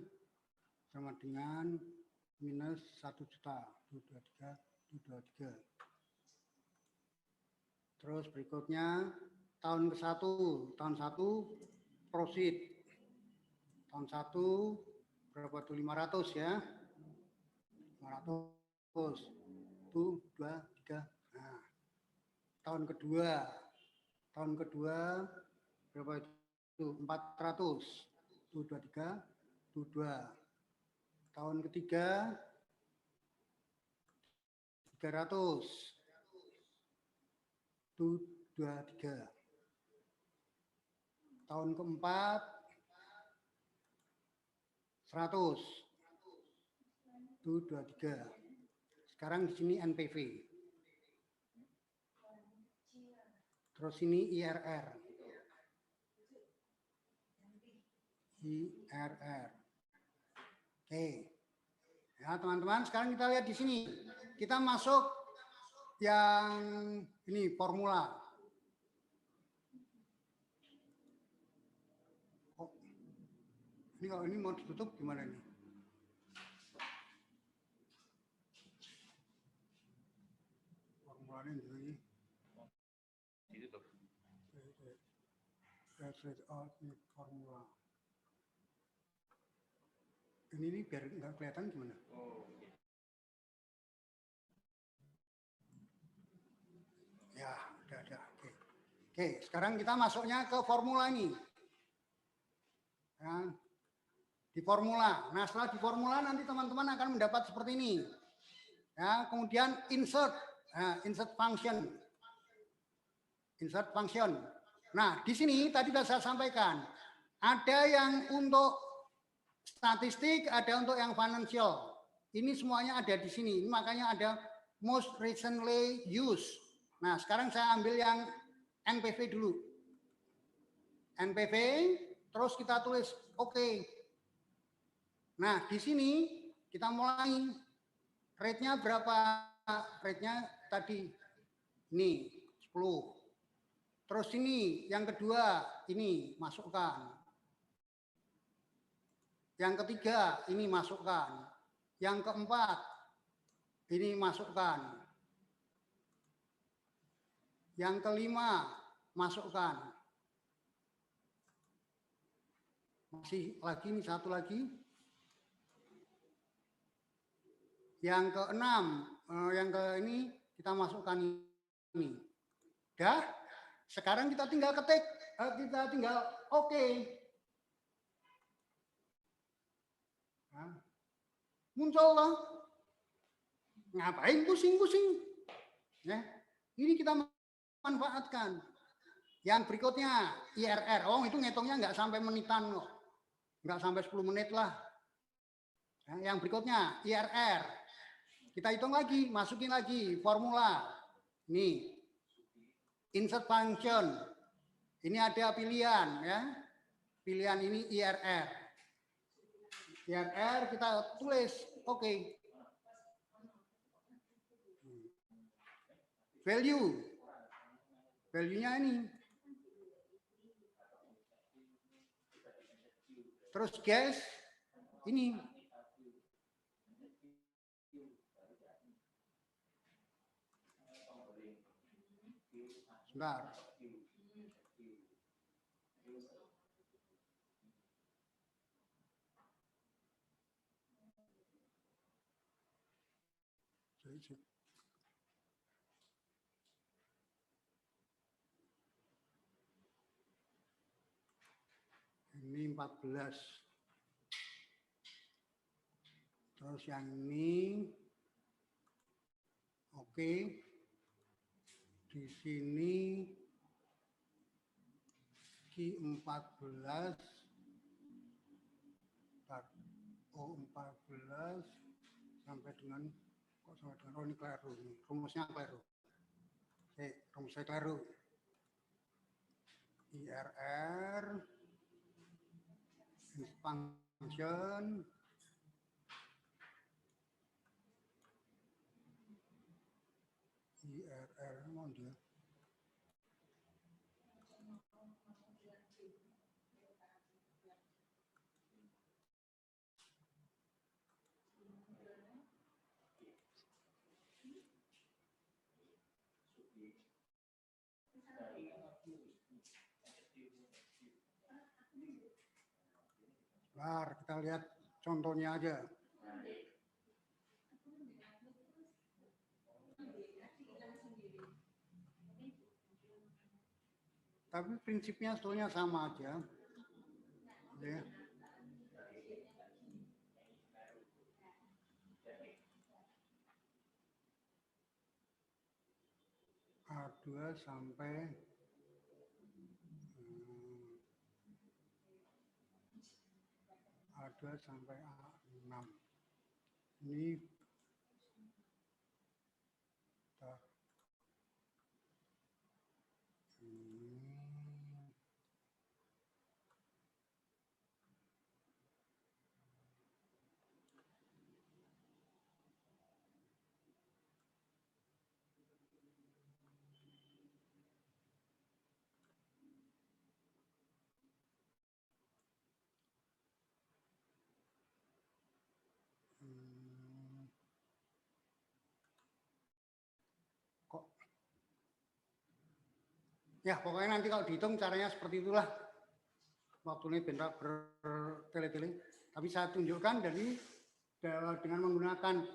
S1: minus 1 juta. 23. Terus berikutnya tahun ke-1, tahun 1 proceed. Tahun 1 berapa tuh 500 ya. 500. Tuh 23. Nah. Tahun kedua berapa itu? 400. Tuh 23. Tuh 2. Tahun ketiga 300. Tuh 23. Tahun keempat 100. Tuh 23. Sekarang di sini NPV. Terus ini IRR. Oke. Ya, teman-teman, sekarang kita lihat di sini. Kita masuk yang ini formula. Oh. Ini kalau ini mau ditutup gimana nih? Formulanya ini. Ditutup. Ini formula. Ini biar nggak kelihatan gimana? Ya, udah. Oke, sekarang kita masuknya ke formula ini. Ya, di formula. Nah, setelah di formula nanti teman-teman akan mendapat seperti ini. Ya, kemudian insert. Nah, insert function. Nah, di sini tadi sudah saya sampaikan. Ada yang untuk statistik, ada untuk yang financial. Ini semuanya ada di sini. Makanya ada most recently used. Nah, sekarang saya ambil yang NPV dulu. NPV, terus kita tulis oke. Nah, di sini kita mulai. Rate-nya berapa? Rate-nya tadi ini 10. Terus ini yang kedua ini masukkan. Yang ketiga ini masukkan. Yang keempat ini masukkan. Yang kelima masukkan. Masih lagi ini satu lagi. Yang keenam, yang ke ini kita masukkan ini. Dah. Sekarang kita tinggal ketik, kita tinggal oke. muncul loh. Ngapain pusing-pusing? Ya, ini kita manfaatkan. Yang berikutnya IRR. Oh, itu ngitungnya nggak sampai menitan kok. Nggak sampai 10 menit lah. Ya, yang berikutnya IRR. Kita hitung lagi, masukin lagi formula. Nih, insert function. Ini ada pilihan ya. Pilihan ini IRR. IRR kita tulis, oke. Value. Value-nya ini. Terus guys, ini. Sebentar. Ini 14. Terus yang ini oke. Di sini Q14 O14 sampai dengan oh ini keliru, rumusnya keliru. Oke, rumusnya keliru. IRR function IRR mau dia. Bentar, kita lihat contohnya aja. Tapi prinsipnya sebetulnya sama aja. Ya. A2 sampai A2 sampai A6. Ini ya pokoknya nanti kalau dihitung caranya seperti itulah. Waktu ini benar bertele-tele. Tapi saya tunjukkan dari dengan menggunakan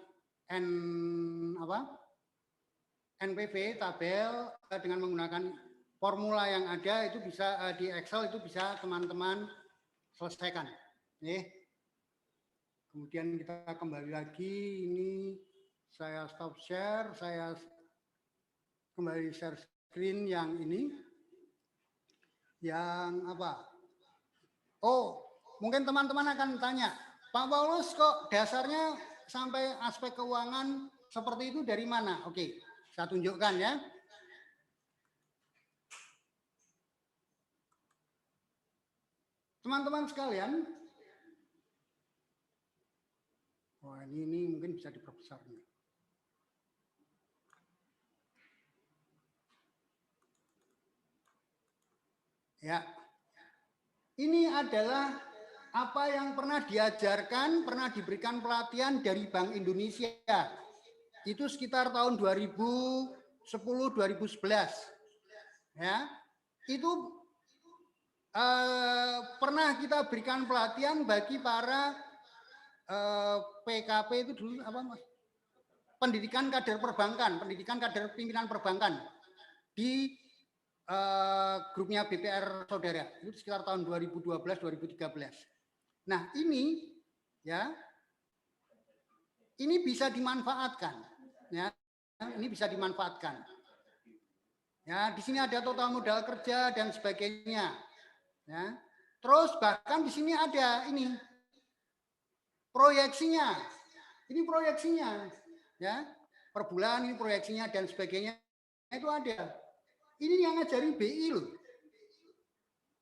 S1: NPV tabel dengan menggunakan formula yang ada itu bisa di Excel itu bisa teman-teman selesaikan. Kemudian kita kembali lagi, ini saya stop share, saya kembali share screen yang ini. Yang apa? Oh, mungkin teman-teman akan tanya, Pak Paulus kok dasarnya sampai aspek keuangan seperti itu dari mana? Oke, saya tunjukkan ya. Teman-teman sekalian, wah ini mungkin bisa diperbesar. Ya, ini adalah apa yang pernah diajarkan, pernah diberikan pelatihan dari Bank Indonesia. Itu sekitar tahun 2010-2011. Ya, itu pernah kita berikan pelatihan bagi para PKP itu dulu apa Mas? Pendidikan kader perbankan, pendidikan kader pimpinan perbankan di grupnya BPR Saudara itu sekitar tahun 2012-2013. Nah ini ya ini bisa dimanfaatkan, ya. Ini bisa dimanfaatkan. Ya, di sini ada total modal kerja dan sebagainya. Ya. Terus bahkan di sini ada ini proyeksinya. Ini proyeksinya, ya. Per bulan ini proyeksinya dan sebagainya itu ada. Ini yang ngajari BI loh.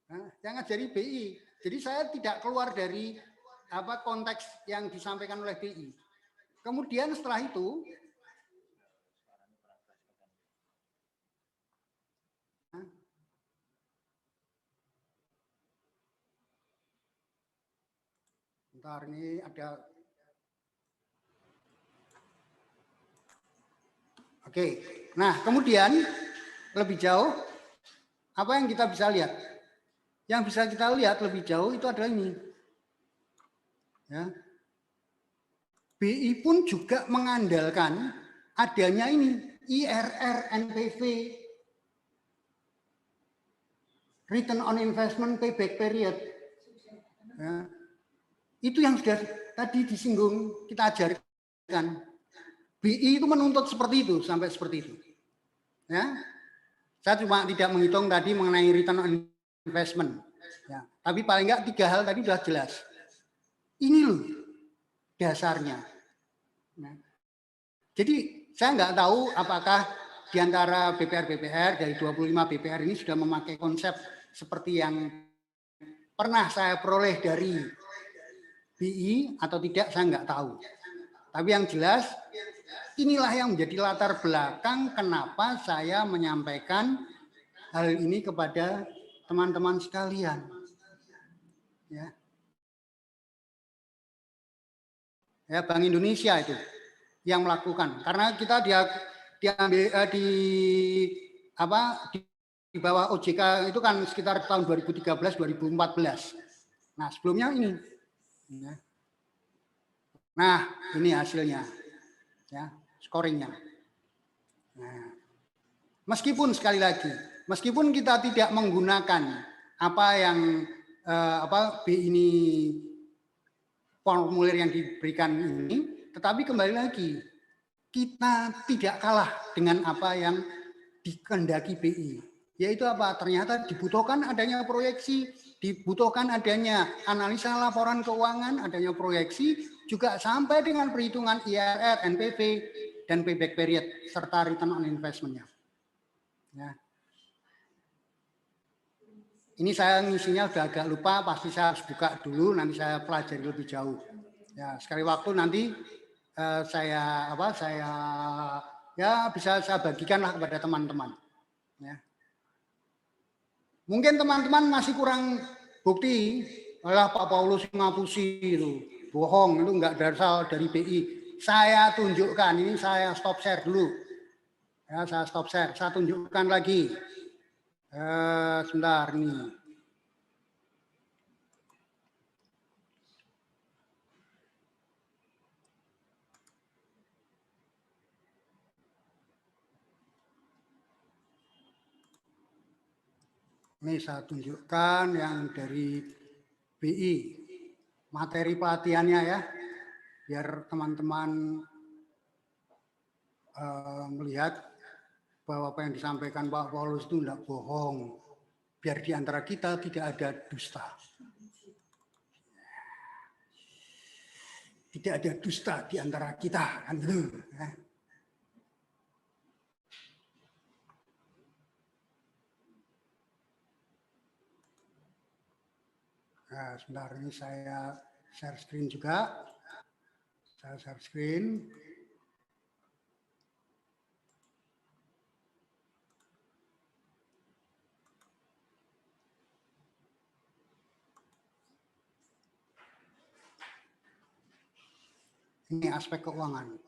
S1: Nah, yang ngajari BI. Jadi saya tidak keluar dari apa konteks yang disampaikan oleh BI. Kemudian setelah itu bentar, ini ada. Oke. Nah, kemudian lebih jauh apa yang kita bisa lihat? Yang bisa kita lihat lebih jauh itu adalah ini. Ya. BI pun juga mengandalkan adanya ini IRR NPV, Return on Investment Payback Period. Ya. Itu yang sudah tadi disinggung, kita ajarkan. BI itu menuntut seperti itu, sampai seperti itu. Ya, saya cuma tidak menghitung tadi mengenai return on investment. Ya, tapi paling enggak 3 hal tadi sudah jelas. Ini loh dasarnya. Nah, jadi saya nggak tahu apakah di antara BPR-BPR dari 25 BPR ini sudah memakai konsep seperti yang pernah saya peroleh dari BI atau tidak, saya nggak tahu. Tapi yang jelas, inilah yang menjadi latar belakang kenapa saya menyampaikan hal ini kepada teman-teman sekalian. Ya. Ya, Bank Indonesia itu yang melakukan. Karena kita diambil di bawah OJK itu kan sekitar tahun 2013-2014. Nah, sebelumnya ini. Ya. Nah, ini hasilnya, ya, scoringnya. Nah, meskipun sekali lagi, meskipun kita tidak menggunakan apa yang B ini formulir yang diberikan ini, tetapi kembali lagi kita tidak kalah dengan apa yang dikehendaki BI. Yaitu apa? Ternyata dibutuhkan adanya proyeksi, dibutuhkan adanya analisa laporan keuangan, adanya proyeksi, juga sampai dengan perhitungan IRR, NPV, dan payback period, serta return on investment-nya. Ya. Ini saya ngisinya udah agak lupa, pasti saya harus buka dulu, nanti saya pelajari lebih jauh. Ya, sekali waktu nanti saya bisa saya bagikanlah kepada teman-teman. Ya. Mungkin teman-teman masih kurang bukti, malah Pak Paulus ngapusi itu, bohong, itu enggak berasal dari BI. Saya tunjukkan, ini saya stop share dulu. Ya, saya stop share, saya tunjukkan lagi. Sebentar nih. Ini saya tunjukkan yang dari BI, materi pelatihannya ya, biar teman-teman melihat bahwa apa yang disampaikan Pak Paulus itu tidak bohong. Biar di antara kita tidak ada dusta. Tidak ada dusta di antara kita, kan gitu. Nah, sebentar ini saya share screen juga. Saya share screen. Ini aspek keuangan.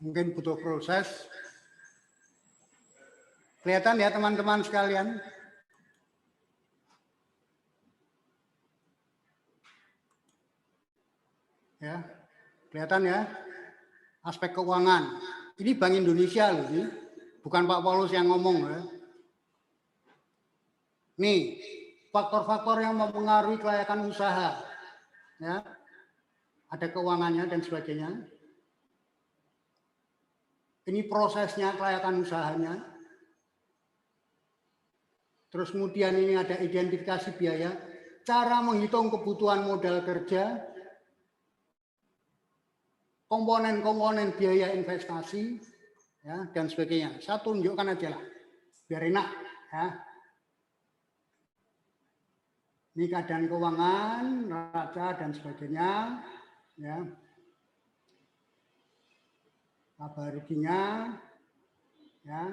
S1: Mungkin butuh proses. Kelihatan ya teman-teman sekalian? Ya, kelihatan ya? Aspek keuangan. Ini Bank Indonesia loh, ini. Bukan Pak Paulus yang ngomong ya. Nih, faktor-faktor yang mempengaruhi kelayakan usaha. Ya. Ada keuangannya dan sebagainya. Ini prosesnya kelayakan usahanya. Terus kemudian ini ada identifikasi biaya, cara menghitung kebutuhan modal kerja, komponen-komponen biaya investasi, ya, dan sebagainya. Saya tunjukkan aja lah, biar enak. Ya. Ini keadaan keuangan, neraca, dan sebagainya. Ya. Laba ruginya, ya.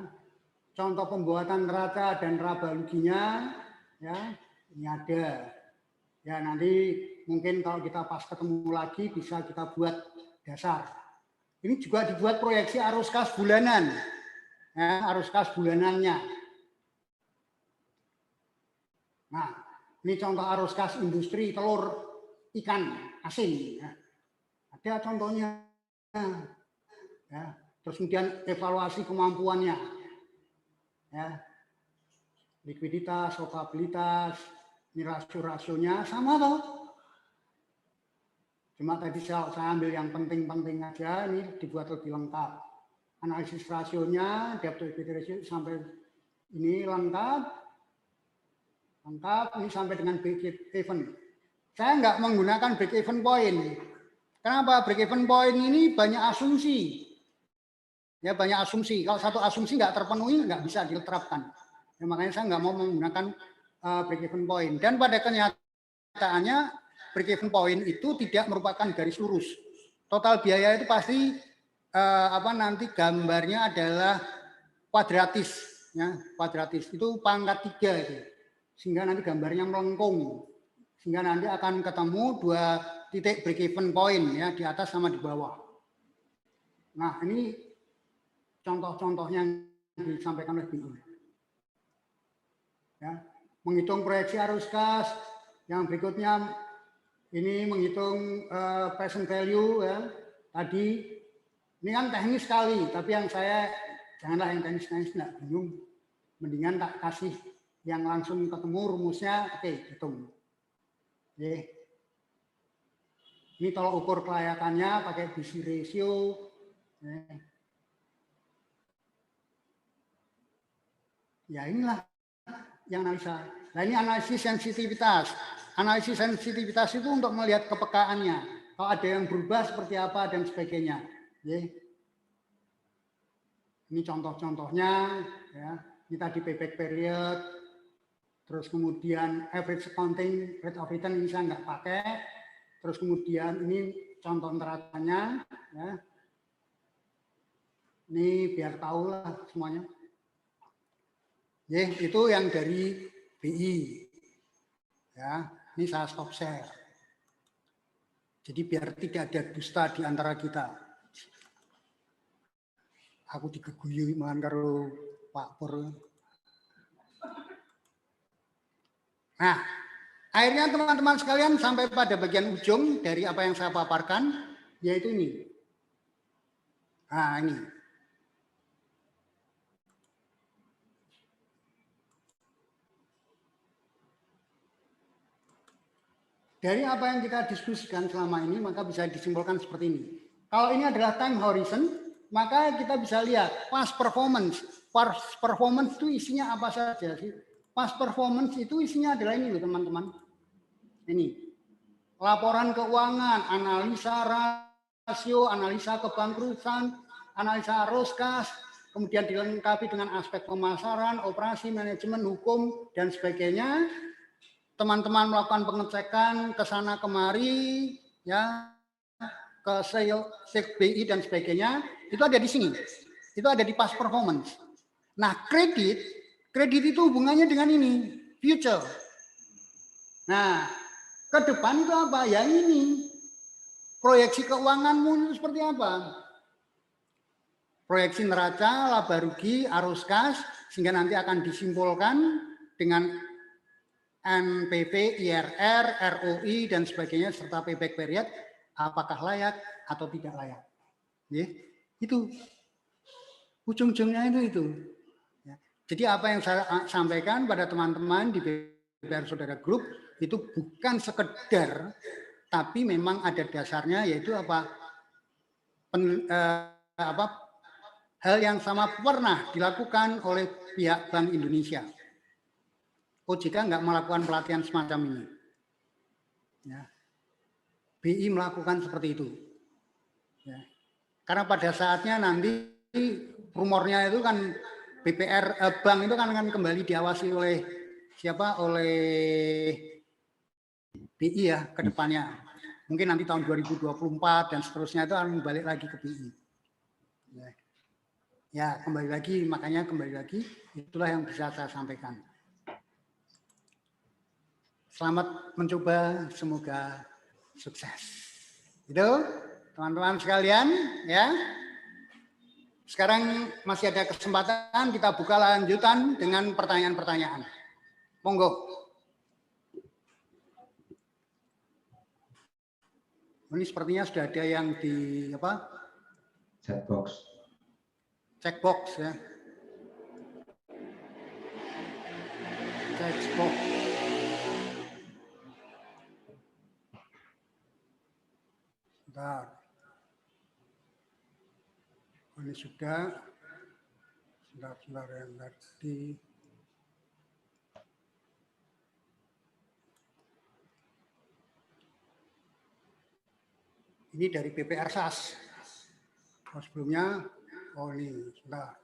S1: Contoh pembuatan neraca dan laba ruginya, ya, ini ada. Ya nanti mungkin kalau kita pas ketemu lagi bisa kita buat dasar. Ini juga dibuat proyeksi arus kas bulanan, ya, arus kas bulanannya. Nah, ini contoh arus kas industri telur ikan asin. Ya. Ada contohnya. Ya. Terus kemudian evaluasi kemampuannya. Ya, likuiditas, solvabilitas, ini rasio-rasionya sama toh. Cuma tadi saya ambil yang penting-penting aja, ini dibuat lebih lengkap. Analisis rasionya, debt to equity ratio sampai ini lengkap, ini sampai dengan break even. Saya nggak menggunakan break even point. Kenapa? Break even point ini banyak asumsi. Ya banyak asumsi. Kalau satu asumsi nggak terpenuhi, nggak bisa diterapkan. Ya, makanya saya nggak mau menggunakan break even point. Dan pada kenyataannya break even point itu tidak merupakan garis lurus. Total biaya itu pasti nanti gambarnya adalah kuadratis. Ya, kuadratis itu pangkat 3 itu. Sehingga nanti gambarnya melengkung. Sehingga nanti akan ketemu 2 titik break even point ya di atas sama di bawah. Nah ini contoh-contohnya yang disampaikan oleh BI. Ya, menghitung proyeksi arus kas, yang berikutnya ini menghitung present value ya. Tadi ini kan teknis sekali, tapi yang saya janganlah yang teknis-teknis enggak bingung. Mendingan tak kasih yang langsung ketemu rumusnya, oke, hitung. Oke. Ini tolak ukur kelayakannya pakai BC ratio. Ya inilah yang analisa. Nah ini analisis sensitivitas. Analisis sensitivitas itu untuk melihat kepekaannya. Kalau ada yang berubah seperti apa dan sebagainya. Ini contoh-contohnya. Ya. Ini tadi payback period. Terus kemudian average accounting rate of return ini saya nggak pakai. Terus kemudian ini contoh neracanya. Ya. Ini biar tahu lah semuanya. Itu yang dari BI. Ya, ini saya stop share. Jadi biar tidak ada dusta di antara kita. Aku digeguyu makan karo Pak Pur. Nah, akhirnya teman-teman sekalian sampai pada bagian ujung dari apa yang saya paparkan, yaitu ini. Nah, ini. Dari apa yang kita diskusikan selama ini, maka bisa disimpulkan seperti ini. Kalau ini adalah time horizon, maka kita bisa lihat past performance. Past performance itu isinya apa saja sih? Past performance itu isinya adalah ini loh teman-teman. Ini. Laporan keuangan, analisa rasio, analisa kebangkrutan, analisa arus kas, kemudian dilengkapi dengan aspek pemasaran, operasi, manajemen, hukum, dan sebagainya. Teman-teman melakukan pengecekan ke sana kemari, ya, ke sales BI dan sebagainya, itu ada di sini. Itu ada di past performance. Nah, kredit itu hubungannya dengan ini, future. Nah, ke depan itu apa? Ya ini. Proyeksi keuanganmu itu seperti apa? Proyeksi neraca, laba rugi, arus kas, sehingga nanti akan disimpulkan dengan NPV, IRR, ROI, dan sebagainya, serta payback period, apakah layak atau tidak layak. Itu ujung-ujungnya itu. Jadi apa yang saya sampaikan pada teman-teman di BPR Saudara Group itu bukan sekedar, tapi memang ada dasarnya, yaitu hal yang sama pernah dilakukan oleh pihak Bank Indonesia. OJK nggak melakukan pelatihan semacam ini. Ya. BI melakukan seperti itu. Ya. Karena pada saatnya nanti rumornya itu kan BPR bank itu kan akan kembali diawasi oleh siapa? Oleh BI ya ke depannya. Mungkin nanti tahun 2024 dan seterusnya itu akan balik lagi ke BI. Ya, kembali lagi, makanya kembali lagi, itulah yang bisa saya sampaikan. Selamat mencoba, semoga sukses. Itu teman-teman sekalian, ya. Sekarang masih ada kesempatan kita buka lanjutan dengan pertanyaan-pertanyaan. Monggo. Ini sepertinya sudah ada yang di apa?
S2: Chatbox.
S1: Checkbox ya. Checkbox. Bentar. Ini sudah. Sebentar yang tadi. Ini dari BPR SAS. Oh, sebelumnya, oh ini sudah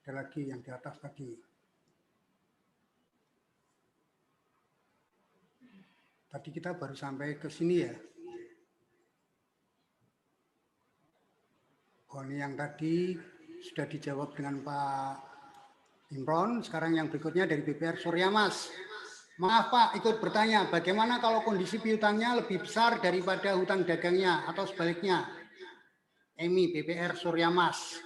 S1: ada lagi yang di atas tadi. Tadi kita baru sampai ke sini ya. Oh ini yang tadi sudah dijawab dengan Pak Imron. Sekarang yang berikutnya dari BPR Surya Mas. Maaf Pak, ikut bertanya, bagaimana kalau kondisi piutangnya lebih besar daripada hutang dagangnya atau sebaliknya? Emi, BPR Surya Mas.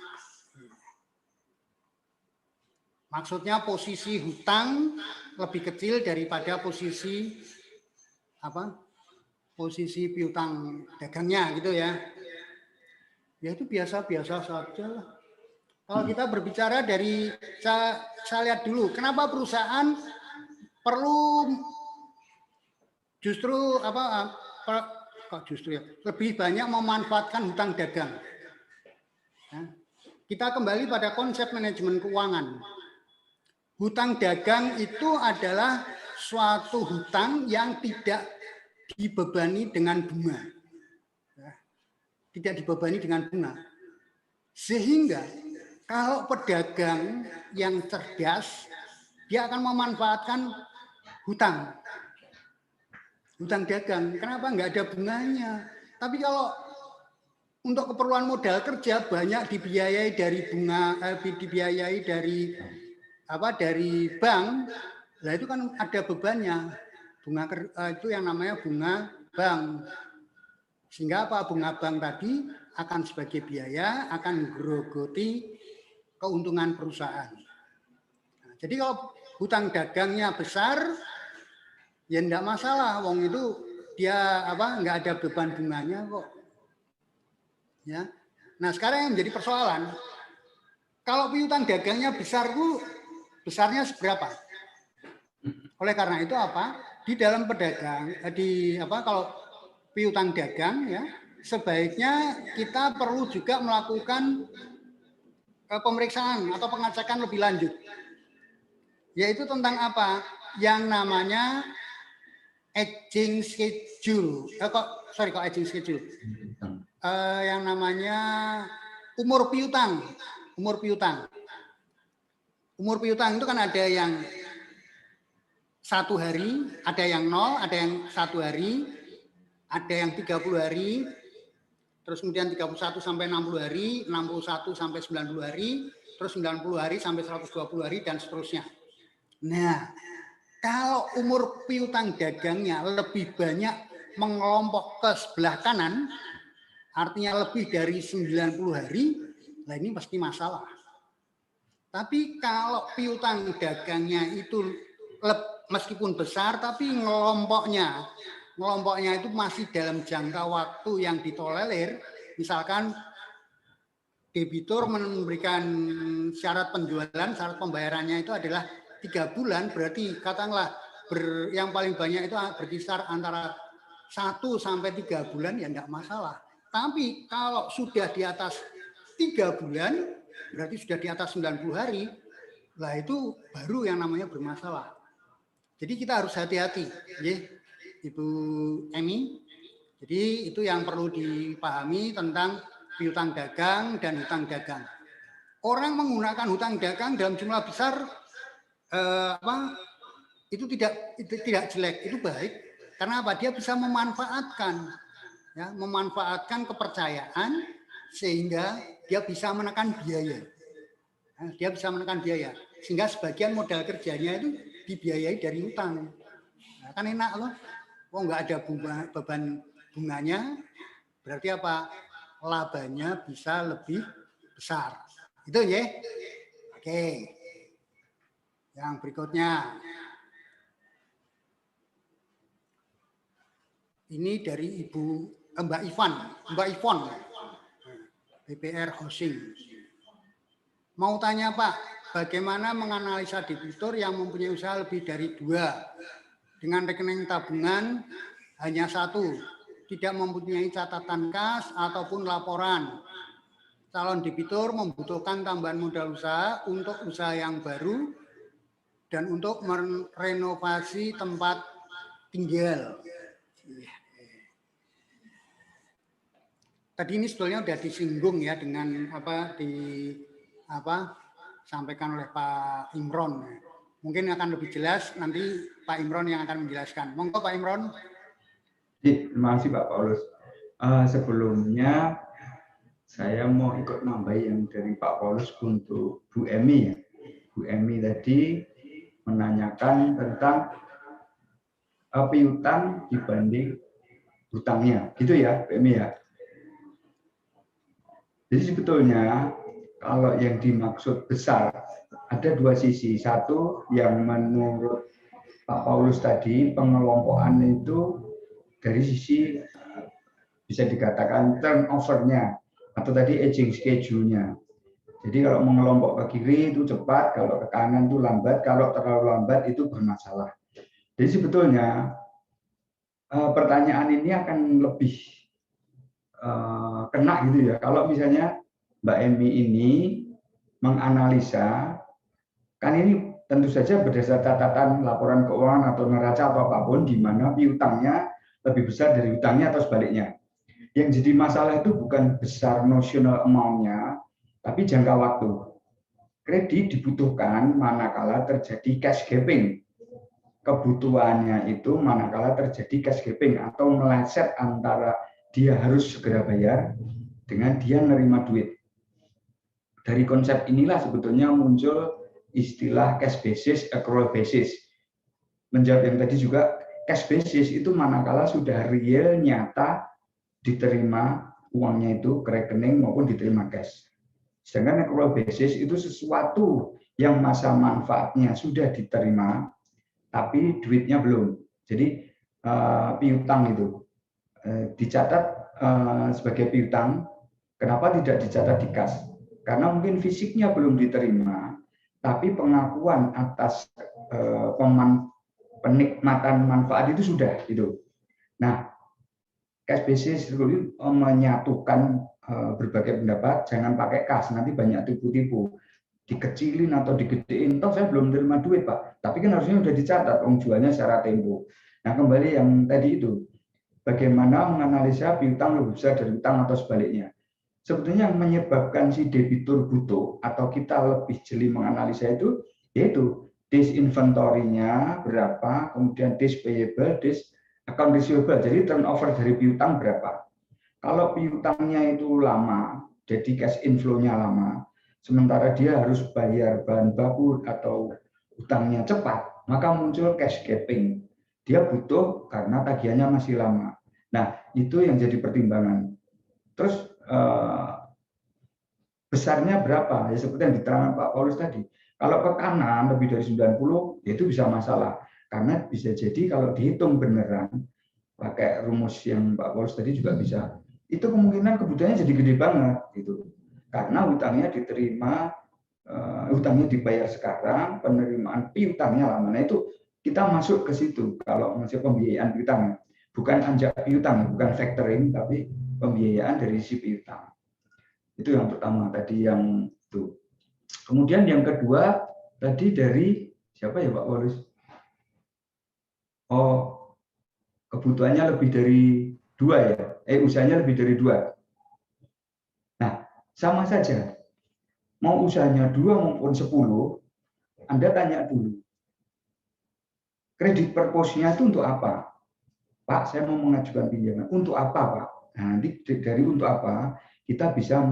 S1: Maksudnya posisi hutang lebih kecil daripada posisi posisi piutang dagangnya gitu ya. Ya itu biasa-biasa saja. Kalau kita berbicara dari saya lihat dulu, kenapa perusahaan perlu justru lebih banyak memanfaatkan hutang dagang. Ya. Kita kembali pada konsep manajemen keuangan. Hutang dagang itu adalah suatu hutang yang tidak dibebani dengan bunga. Ya. Tidak dibebani dengan bunga. Sehingga kalau pedagang yang cerdas, dia akan memanfaatkan hutang dagang. Kenapa nggak ada bunganya? Tapi kalau untuk keperluan modal kerja banyak dibiayai dari bunga, dibiayai dari bank. Nah itu kan ada bebannya. Bunga itu yang namanya bunga bank. Sehingga bunga bank tadi akan sebagai biaya akan menggerogoti keuntungan perusahaan. Nah, jadi kalau hutang dagangnya besar, ya enggak masalah, wong itu dia enggak ada beban bunganya kok. Ya. Nah, sekarang yang menjadi persoalan, kalau piutang dagangnya besar Bu, besarnya seberapa? Oleh karena itu di dalam pedagang kalau piutang dagang ya, sebaiknya kita perlu juga melakukan pemeriksaan atau pengecekan lebih lanjut. Yaitu tentang yang namanya aging schedule. Aging schedule. Yang namanya umur piutang. Umur piutang itu kan ada yang 1 hari, ada yang 0, ada yang 1 hari, ada yang 30 hari, terus kemudian 31 sampai 60 hari, 61 sampai 90 hari, terus 90 hari sampai 120 hari, dan seterusnya. Nah, kalau umur piutang dagangnya lebih banyak mengelompok ke sebelah kanan, artinya lebih dari 90 hari, nah ini pasti masalah. Tapi kalau piutang dagangnya itu meskipun besar, tapi ngelompoknya itu masih dalam jangka waktu yang ditolerir, misalkan debitur memberikan syarat penjualan, syarat pembayarannya itu adalah 3 bulan, berarti katakanlah yang paling banyak itu berkisar antara 1 sampai 3 bulan ya enggak masalah. Tapi kalau sudah di atas 3 bulan, berarti sudah di atas 90 hari, lah itu baru yang namanya bermasalah. Jadi kita harus hati-hati, ya, Ibu Emi. Jadi itu yang perlu dipahami tentang piutang dagang dan hutang dagang. Orang menggunakan hutang dagang dalam jumlah besar itu tidak jelek, itu baik. Karena apa? Dia bisa memanfaatkan, ya, memanfaatkan kepercayaan sehingga dia bisa menekan biaya. Dia bisa menekan biaya sehingga sebagian modal kerjanya itu dibiayai dari hutang. Nah, kan enak loh. Oh, nggak ada beban bunganya, berarti apa? Labanya bisa lebih besar. Itu ya. Oke. Yang berikutnya. Ini dari Mbak Ivon, BPR Housing. Mau tanya Pak, bagaimana menganalisa debitur yang mempunyai usaha lebih dari 2 dengan rekening tabungan hanya 1, tidak mempunyai catatan kas ataupun laporan. Calon debitur membutuhkan tambahan modal usaha untuk usaha yang baru dan untuk merenovasi tempat tinggal. Tadi ini sebetulnya sudah disinggung ya dengan sampaikan oleh Pak Imron. Mungkin akan lebih jelas nanti Pak Imron yang akan menjelaskan. Monggo Pak Imron.
S2: Terima kasih Pak Paulus. Sebelumnya saya mau ikut nambah yang dari Pak Paulus untuk Bu Emi. Bu Emi tadi menanyakan tentang piutang dibanding hutangnya, gitu ya, Bu Emi ya. Jadi sebetulnya kalau yang dimaksud besar ada 2 sisi. Satu yang menurut Pak Paulus tadi pengelompokan itu dari sisi bisa dikatakan turnover-nya atau tadi aging schedule-nya. Jadi kalau mengelompok ke kiri itu cepat, kalau ke kanan itu lambat, kalau terlalu lambat itu bermasalah. Jadi sebetulnya pertanyaan ini akan lebih kena gitu ya. Kalau misalnya Mbak Emi ini menganalisa, kan ini tentu saja berdasar catatan laporan keuangan atau neraca atau apapun, di mana piutangnya lebih besar dari hutangnya atau sebaliknya. Yang jadi masalah itu bukan besar notional amount-nya, tapi jangka waktu. Kredit dibutuhkan manakala terjadi cash gapping. Kebutuhannya itu manakala terjadi cash gapping atau meleset antara dia harus segera bayar dengan dia nerima duit. Dari konsep inilah sebetulnya muncul istilah cash basis, accrual basis. Menjawab yang tadi juga, cash basis itu manakala sudah real, nyata, diterima uangnya itu ke rekening maupun diterima cash. Sedangkan accrual basis itu sesuatu yang masa manfaatnya sudah diterima, tapi duitnya belum. Jadi piutang itu dicatat sebagai piutang. Kenapa tidak dicatat di kas? Karena mungkin fisiknya belum diterima, tapi pengakuan atas penikmatan manfaat itu sudah gitu. Nah, cash basis itu menyatukan berbagai pendapat, jangan pakai kas, nanti banyak tipu-tipu. Dikecilin atau digedein, toh saya belum terima duit Pak, tapi kan harusnya sudah dicatat, jualnya secara tempo. Nah, kembali yang tadi itu, bagaimana menganalisa piutang lebih besar dari hutang atau sebaliknya. Sebetulnya yang menyebabkan si debitur butuh atau kita lebih jeli menganalisa itu, yaitu days inventory-nya berapa, kemudian days payable, days account receivable, jadi turnover dari piutang berapa. Kalau piutangnya itu lama, jadi cash inflow-nya lama, sementara dia harus bayar bahan baku atau hutangnya cepat, maka muncul cash gapping. Dia butuh karena tagihannya masih lama. Nah, itu yang jadi pertimbangan. Terus besarnya berapa? Ya seperti yang diterangkan Pak Paulus tadi. Kalau ke kanan lebih dari 90, itu bisa masalah. Karena bisa jadi kalau dihitung beneran, pakai rumus yang Pak Paulus tadi juga bisa, itu kemungkinan kebutuhannya jadi gede banget. Gitu. karena hutangnya diterima, hutangnya dibayar sekarang, penerimaan piutangnya lama. Nah itu kita masuk ke situ kalau masih pembiayaan piutang, bukan anjak piutang, bukan factoring, tapi pembiayaan dari si piutang. Itu yang pertama tadi yang itu. Kemudian yang kedua tadi dari siapa ya Pak Paulus? Oh, kebutuhannya lebih dari 2 ya. Usahanya lebih dari 2. Nah, sama saja. Mau usahanya 2 maupun 10, Anda tanya dulu. Kredit purpose-nya itu untuk apa? Pak, saya mau mengajukan pinjaman. Untuk apa, Pak? Nah, nanti dari untuk apa, kita bisa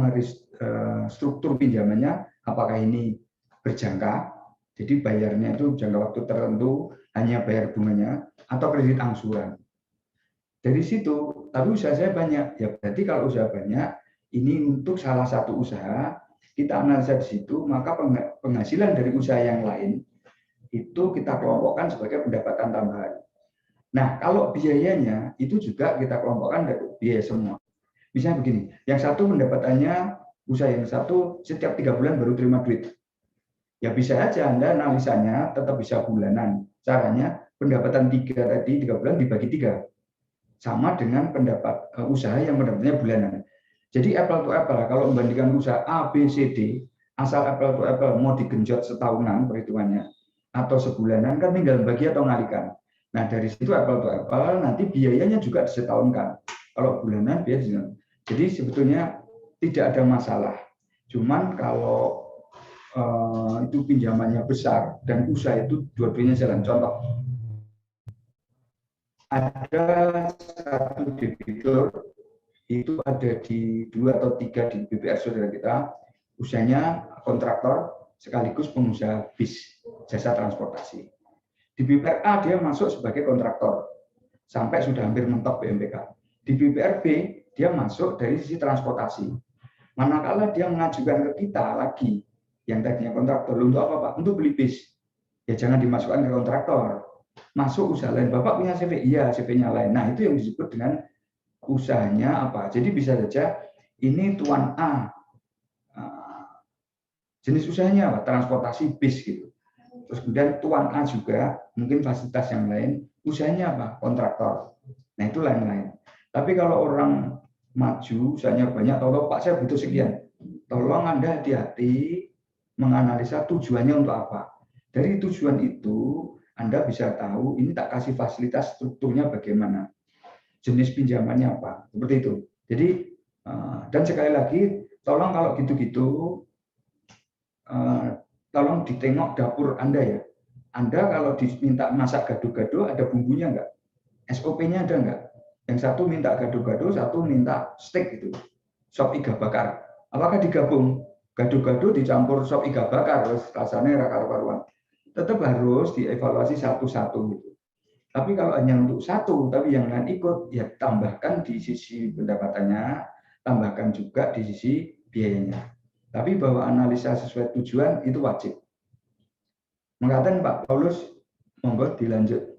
S2: struktur pinjamannya, apakah ini berjangka, jadi bayarnya itu jangka waktu tertentu, hanya bayar bunganya, atau kredit angsuran. Dari situ, tapi usaha saya banyak. Ya berarti kalau usaha banyak, ini untuk salah satu usaha, kita analisa di situ, maka penghasilan dari usaha yang lain, itu kita kelompokkan sebagai pendapatan tambahan. Nah, kalau biayanya itu juga kita kelompokkan dari biaya semua. Misalnya begini, yang satu pendapatannya, usaha yang satu setiap 3 bulan baru terima duit. Ya bisa aja Anda analisanya tetap bisa bulanan. Caranya pendapatan 3 bulan dibagi 3. Sama dengan pendapat usaha yang pendapatannya bulanan. Jadi apple to apple, kalau membandingkan usaha A, B, C, D, asal apple to apple mau digenjot setahunan perhitungannya, atau sebulanan, kan tinggal bagi atau ngalikan. Nah, dari situ apple to apple, nanti biayanya juga disetahunkan. Kalau bulanan, biaya. Jadi sebetulnya tidak ada masalah. Cuman kalau itu pinjamannya besar dan usaha itu dua-duanya jalan. Contoh, ada satu debitur, itu ada di 2 atau 3 di BPR saudara kita, usahanya kontraktor sekaligus pengusaha bis, jasa transportasi. Di BPR A dia masuk sebagai kontraktor, sampai sudah hampir mentok BMPK. Di BPR B dia masuk dari sisi transportasi. Manakala dia mengajukan ke kita lagi, yang tadinya kontraktor, untuk apa Pak? Untuk beli bis. Ya jangan dimasukkan ke kontraktor. Masuk usaha lain. Bapak punya CV? Iya, CV-nya lain. Nah itu yang disebut dengan usahanya apa. Jadi bisa saja ini tuan A, jenis usahanya apa? Transportasi bis gitu. Terus kemudian tuan A juga mungkin fasilitas yang lain, usahanya apa? Kontraktor. Nah itu lain-lain. Tapi kalau orang maju, usahanya banyak, tolong Pak saya butuh sekian. Tolong Anda hati-hati menganalisa tujuannya untuk apa. Dari tujuan itu Anda bisa tahu ini tak kasih fasilitas strukturnya bagaimana. Jenis pinjamannya apa. Seperti itu. Jadi dan sekali lagi tolong kalau gitu-gitu tolong ditengok dapur Anda ya. Anda kalau diminta masak gado-gado ada bumbunya enggak? SOP-nya ada enggak? Yang satu minta gado-gado, satu minta steak itu. Sop iga bakar. Apakah digabung? Gado-gado dicampur sop iga bakar, rasanya karu-karuan. Tetap harus dievaluasi satu-satu gitu. Tapi kalau hanya untuk satu, tapi yang lain ikut, ya tambahkan di sisi pendapatannya, tambahkan juga di sisi biayanya. Tapi bahwa analisa sesuai tujuan itu wajib. Mengatakan Pak Paulus, monggo dilanjut.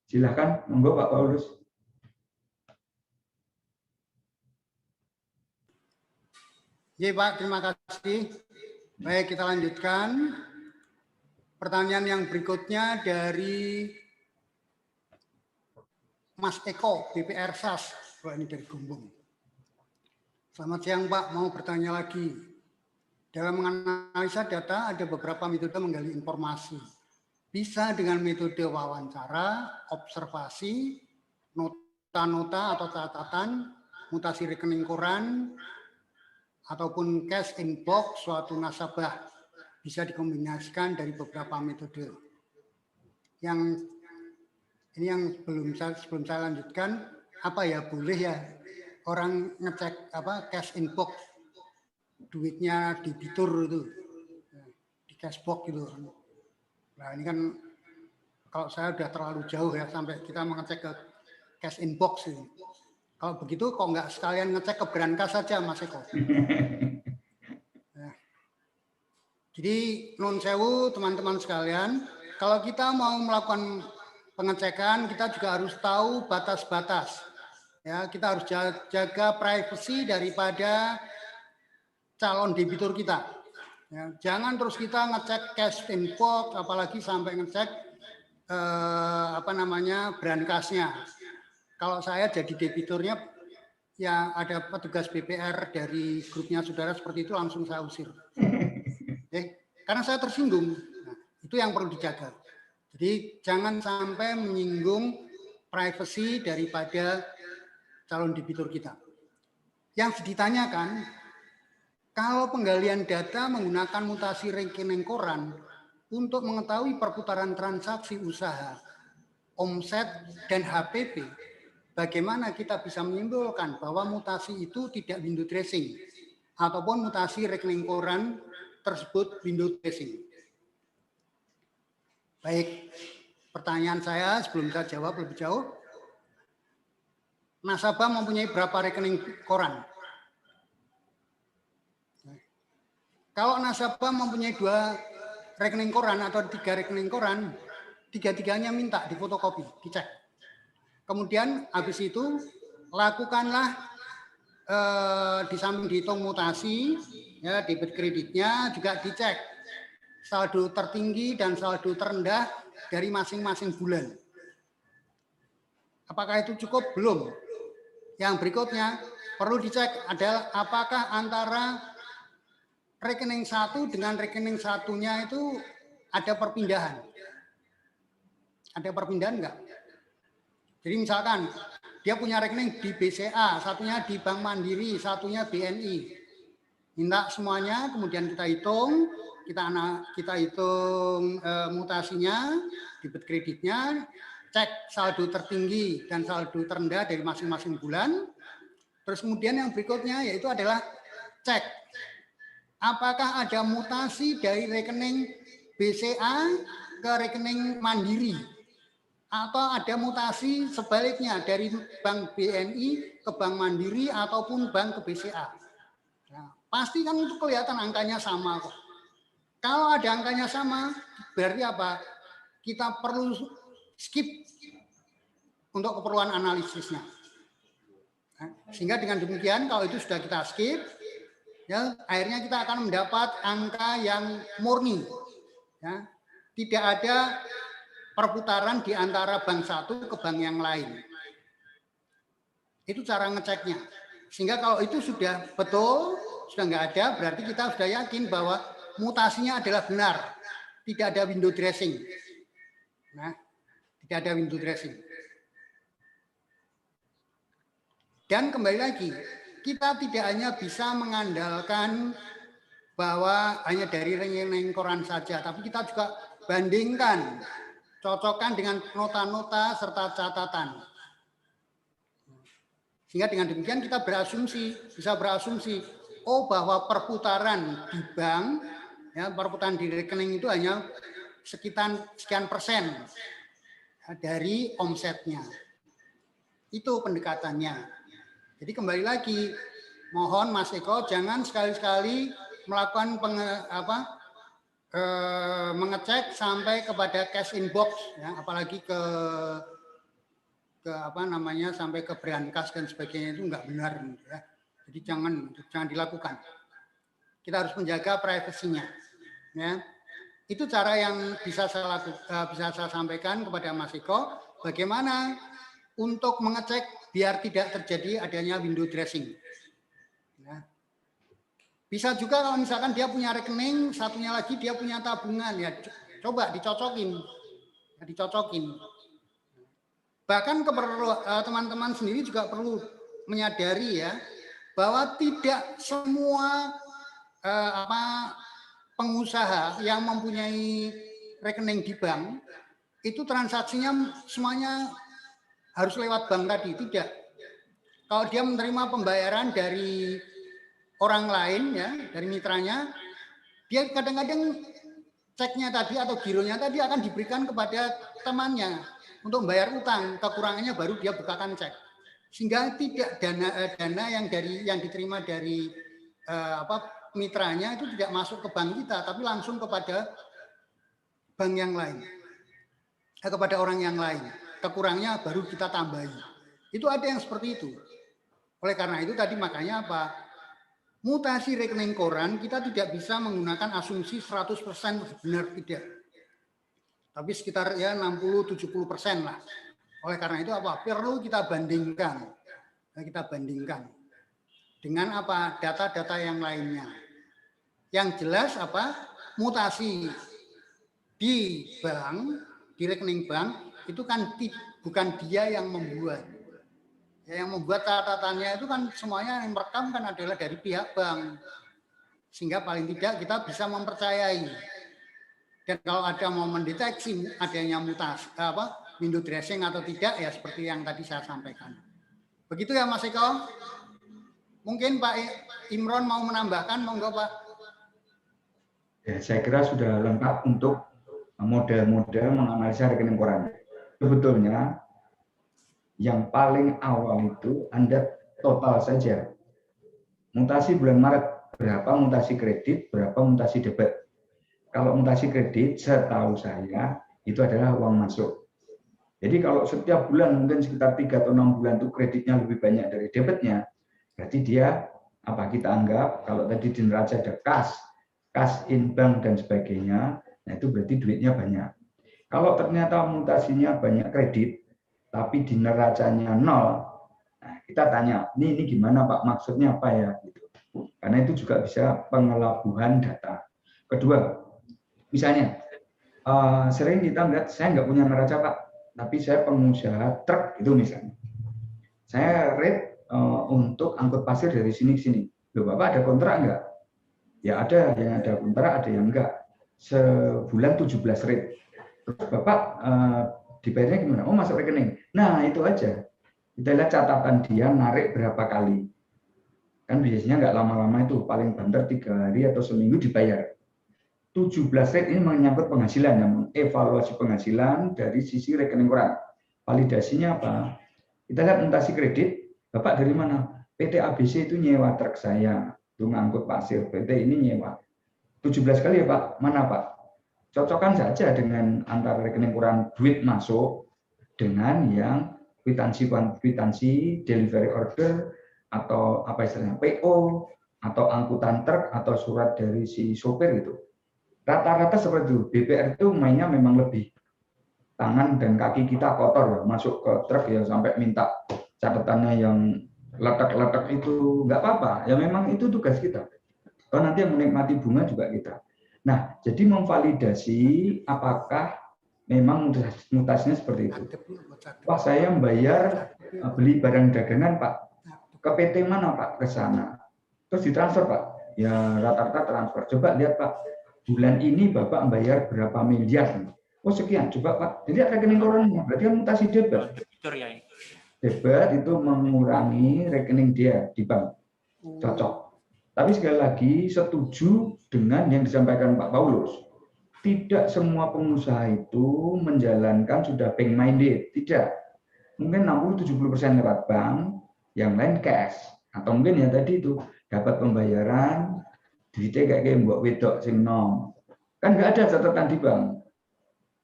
S2: Silakan, monggo Pak Paulus.
S1: Ya Pak, terima kasih. Baik, kita lanjutkan. Pertanyaan yang berikutnya dari Mas Eko, BPR SAS. Wah, ini dari Gombong. Selamat siang Pak, mau bertanya lagi. Dalam menganalisa data ada beberapa metode menggali informasi. Bisa dengan metode wawancara, observasi, nota-nota atau catatan, mutasi rekening koran, ataupun cash in box suatu nasabah. Bisa dikombinasikan dari beberapa metode. Yang ini yang sebelum saya lanjutkan, apa ya boleh ya orang ngecek apa cash in box duitnya debitur itu di cash box gitu. Nah ini kan kalau saya udah terlalu jauh ya sampai kita mengecek ke cash in box ini. Kalau begitu kok nggak sekalian ngecek ke Brankas saja Mas Eko? Nah, Jadi nun sewu teman-teman sekalian, kalau kita mau melakukan pengecekan, kita juga harus tahu batas-batas. Ya, kita harus jaga privasi daripada calon debitur kita. Ya, jangan terus kita ngecek cash in box, apalagi sampai ngecek brankasnya. Kalau saya jadi debiturnya, yang ada petugas BPR dari grupnya saudara seperti itu, langsung saya usir. Karena saya tersinggung. Nah, itu yang perlu dijaga. Jadi jangan sampai menyinggung privasi daripada calon debitur kita. Yang ditanyakan, kalau penggalian data menggunakan mutasi rekening koran untuk mengetahui perputaran transaksi usaha, omset, dan HPP, bagaimana kita bisa menyimpulkan bahwa mutasi itu tidak window dressing ataupun mutasi rekening koran tersebut window dressing? Baik, pertanyaan saya sebelum saya jawab lebih jauh, nasabah mempunyai berapa rekening koran? Kalau nasabah mempunyai 2 rekening koran atau 3 rekening koran, 3-tiganya minta difotokopi, dicek. Kemudian habis itu lakukanlah di samping dihitung mutasi, ya, debit kreditnya juga dicek saldo tertinggi dan saldo terendah dari masing-masing bulan. Apakah itu cukup? Belum. Yang berikutnya perlu dicek adalah apakah antara rekening satu dengan rekening satunya itu ada perpindahan. Ada perpindahan enggak? Jadi misalkan dia punya rekening di BCA, satunya di Bank Mandiri, satunya BNI. Minta semuanya, kemudian kita hitung, kita hitung mutasinya, debit kreditnya, cek saldo tertinggi dan saldo terendah dari masing-masing bulan. Terus kemudian yang berikutnya yaitu adalah cek apakah ada mutasi dari rekening BCA ke rekening Mandiri atau ada mutasi sebaliknya dari Bank BNI ke Bank Mandiri ataupun bank ke BCA. Nah, pasti kan itu kelihatan angkanya sama kok. Kalau ada angkanya sama, berarti apa? Kita perlu skip untuk keperluan analisisnya. Nah, sehingga dengan demikian kalau itu sudah kita skip, ya akhirnya kita akan mendapat angka yang murni. Ya, tidak ada perputaran di antara bank satu ke bank yang lain. Itu cara ngeceknya. Sehingga kalau itu sudah betul, sudah nggak ada, berarti kita sudah yakin bahwa mutasinya adalah benar. Tidak ada window dressing. Nah, tidak ada window dressing. Dan kembali lagi, kita tidak hanya bisa mengandalkan bahwa hanya dari rekening koran saja, tapi kita juga bandingkan, cocokkan dengan nota-nota serta catatan. Sehingga dengan demikian kita bisa berasumsi, oh bahwa perputaran di bank, ya, perputaran di rekening itu hanya sekian persen dari omsetnya. Itu pendekatannya. Jadi kembali lagi, mohon Mas Eko jangan sekali-sekali melakukan mengecek sampai kepada cash in box, ya, apalagi sampai ke brankas dan sebagainya, itu enggak benar, ya. Jadi jangan dilakukan. Kita harus menjaga privasinya, ya. Itu cara yang bisa saya sampaikan kepada Mas Eko, bagaimana untuk mengecek biar tidak terjadi adanya window dressing. Ya. Bisa juga kalau misalkan dia punya rekening, satunya lagi dia punya tabungan, ya coba dicocokin. Bahkan teman-teman sendiri juga perlu menyadari ya bahwa tidak semua pengusaha yang mempunyai rekening di bank itu transaksinya semuanya harus lewat bank tadi, tidak. Kalau dia menerima pembayaran dari orang lain, ya, dari mitranya, dia kadang-kadang ceknya tadi atau gironya tadi akan diberikan kepada temannya untuk membayar utang, kekurangannya baru dia bukakan cek. Sehingga tidak dana yang diterima dari mitranya itu tidak masuk ke bank kita, tapi langsung kepada bank yang lain, kepada orang yang lain. Kekurangnya baru kita tambahi. Itu ada yang seperti itu. Oleh karena itu tadi makanya apa? Mutasi rekening koran kita tidak bisa menggunakan asumsi 100% benar tidak. Tapi sekitar ya 60-70% lah. Oleh karena itu apa? Perlu kita bandingkan. Kita bandingkan dengan apa? Data-data yang lainnya. Yang jelas apa? Mutasi di bank, di rekening bank itu kan bukan dia yang membuat. Ya, yang membuat catatannya itu kan semuanya yang merekam kan adalah dari pihak bank. Sehingga paling tidak kita bisa mempercayai. Dan kalau ada mau mendeteksi adanya mutasi window dressing atau tidak ya seperti yang tadi saya sampaikan. Begitu ya Mas Eko. Mungkin Pak Imron mau menambahkan, monggo Pak.
S2: Ya, saya kira sudah lengkap untuk model-model menganalisa rekening koran. Sebetulnya yang paling awal itu Anda total saja. Mutasi bulan Maret, berapa mutasi kredit, berapa mutasi debit. Kalau mutasi kredit, setahu saya, itu adalah uang masuk. Jadi kalau setiap bulan mungkin sekitar 3 atau 6 bulan itu kreditnya lebih banyak dari debitnya, berarti dia, apa kita anggap, kalau tadi di neraca ada cash in bank dan sebagainya, nah itu berarti duitnya banyak. Kalau ternyata mutasinya banyak kredit, tapi di neracanya nol, nah kita tanya, ini gimana Pak, maksudnya apa ya? Gitu. Karena itu juga bisa pengelabuhan data. Kedua, misalnya, sering kita lihat, saya nggak punya neraca Pak, tapi saya pengusaha truk, itu misalnya. Saya rate untuk angkut pasir dari sini ke sini. Loh Bapak ada kontrak nggak? Ya ada, yang ada kontrak, ada yang enggak. Sebulan 17 rate. Terus Bapak dibayarnya gimana? Oh masuk rekening. Nah itu aja. Kita lihat catatan dia narik berapa kali. Kan biasanya nggak lama-lama itu, paling banter 3 hari atau seminggu dibayar. 17 rate ini menyangkut penghasilan, yang mengevaluasi penghasilan dari sisi rekening koran. Validasinya apa? Kita lihat mutasi kredit, Bapak dari mana? PT ABC itu nyewa truk saya, itu ngangkut pasir, PT ini nyewa. 17 kali ya Pak, mana Pak? Cocokkan saja dengan antara rekening koran duit masuk dengan yang kwitansi delivery order atau apa istilahnya PO atau angkutan truk atau surat dari si sopir itu. Rata-rata seperti itu. BPR itu mainnya memang lebih tangan dan kaki kita kotor ya, masuk ke truk ya sampai minta catatannya yang letak-letak itu nggak apa-apa. Ya memang itu tugas kita. Kalau nanti yang menikmati bunga juga kita. Nah, jadi memvalidasi apakah memang mutasinya seperti itu. Wah, saya membayar beli barang dagangan, Pak. Ke PT mana, Pak? Ke sana. Terus ditransfer, Pak. Ya, rata-rata transfer. Coba lihat, Pak. Bulan ini Bapak membayar berapa miliar? Oh, sekian. Coba, Pak. Jadi rekening korannya. Berarti kan mutasi debit. Debit itu mengurangi rekening dia di bank. Cocok. Tapi sekali lagi setuju dengan yang disampaikan Pak Paulus. Tidak semua pengusaha itu menjalankan sudah bank minded. Tidak. Mungkin 60-70% lewat bank, yang lain cash. Atau mungkin ya tadi itu dapat pembayaran, duitnya kayak mbok wedok sing nom. Kan nggak ada catatan di bank.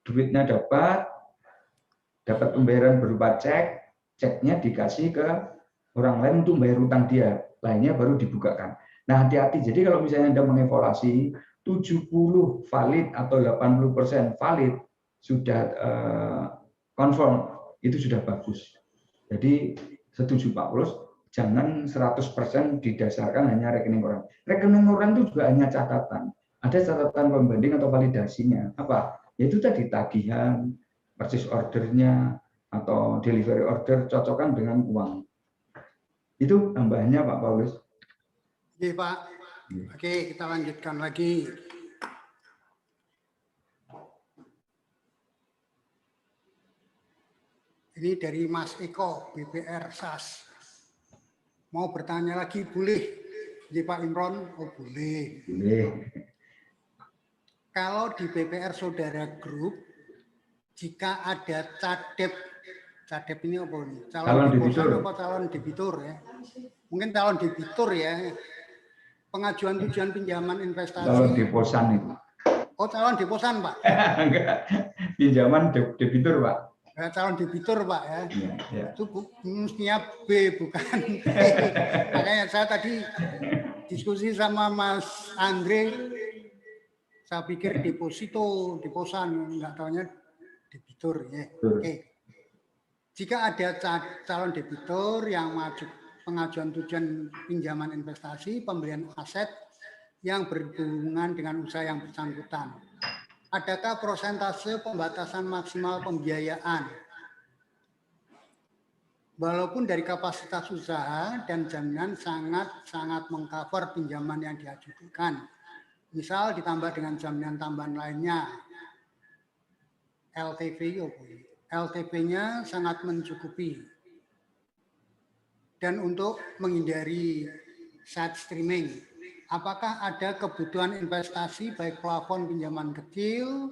S2: Duitnya dapat pembayaran berupa cek, ceknya dikasih ke orang lain untuk bayar utang dia. Lainnya baru dibukakan. Nah, hati-hati. Jadi kalau misalnya Anda mengevaluasi 70 valid atau 80% valid sudah confirm, itu sudah bagus. Jadi setuju Pak Paulus, jangan 100% didasarkan hanya rekening koran. Rekening koran itu juga hanya catatan. Ada catatan pembanding atau validasinya. Apa? Yaitu tadi tagihan, purchase ordernya, atau delivery order, cocokkan dengan uang. Itu tambahannya Pak Paulus.
S1: Oke Pak, oke kita lanjutkan lagi. Ini dari Mas Eko, BPR SAS. Mau bertanya lagi boleh? Ya Pak Imron, oh boleh.
S2: Boleh.
S1: Kalau di BPR Saudara Group, jika ada cadep ini apa nih? Calon debitur apa calon debitur ya? Mungkin calon debitur ya. pengajuan tujuan pinjaman investasi.
S2: Calon deposan itu.
S1: Oh, calon deposan, Pak.
S2: Enggak, pinjaman debitur, Pak.
S1: Ya, calon debitur, Pak ya.
S2: Ya.
S1: Itu mestinya B bukan B. Makanya saya tadi diskusi sama Mas Andre, saya pikir deposito, deposan, enggak tahunya debitur ya. Oke. Jika ada calon debitur yang maju pengajuan tujuan pinjaman investasi, pembelian aset yang berhubungan dengan usaha yang bersangkutan. Adakah persentase pembatasan maksimal pembiayaan? Walaupun dari kapasitas usaha dan jaminan sangat mengcover pinjaman yang diajukan. Misal ditambah dengan jaminan tambahan lainnya. LTV-nya sangat mencukupi. Dan untuk menghindari side streaming, apakah ada kebutuhan investasi baik plafon pinjaman kecil,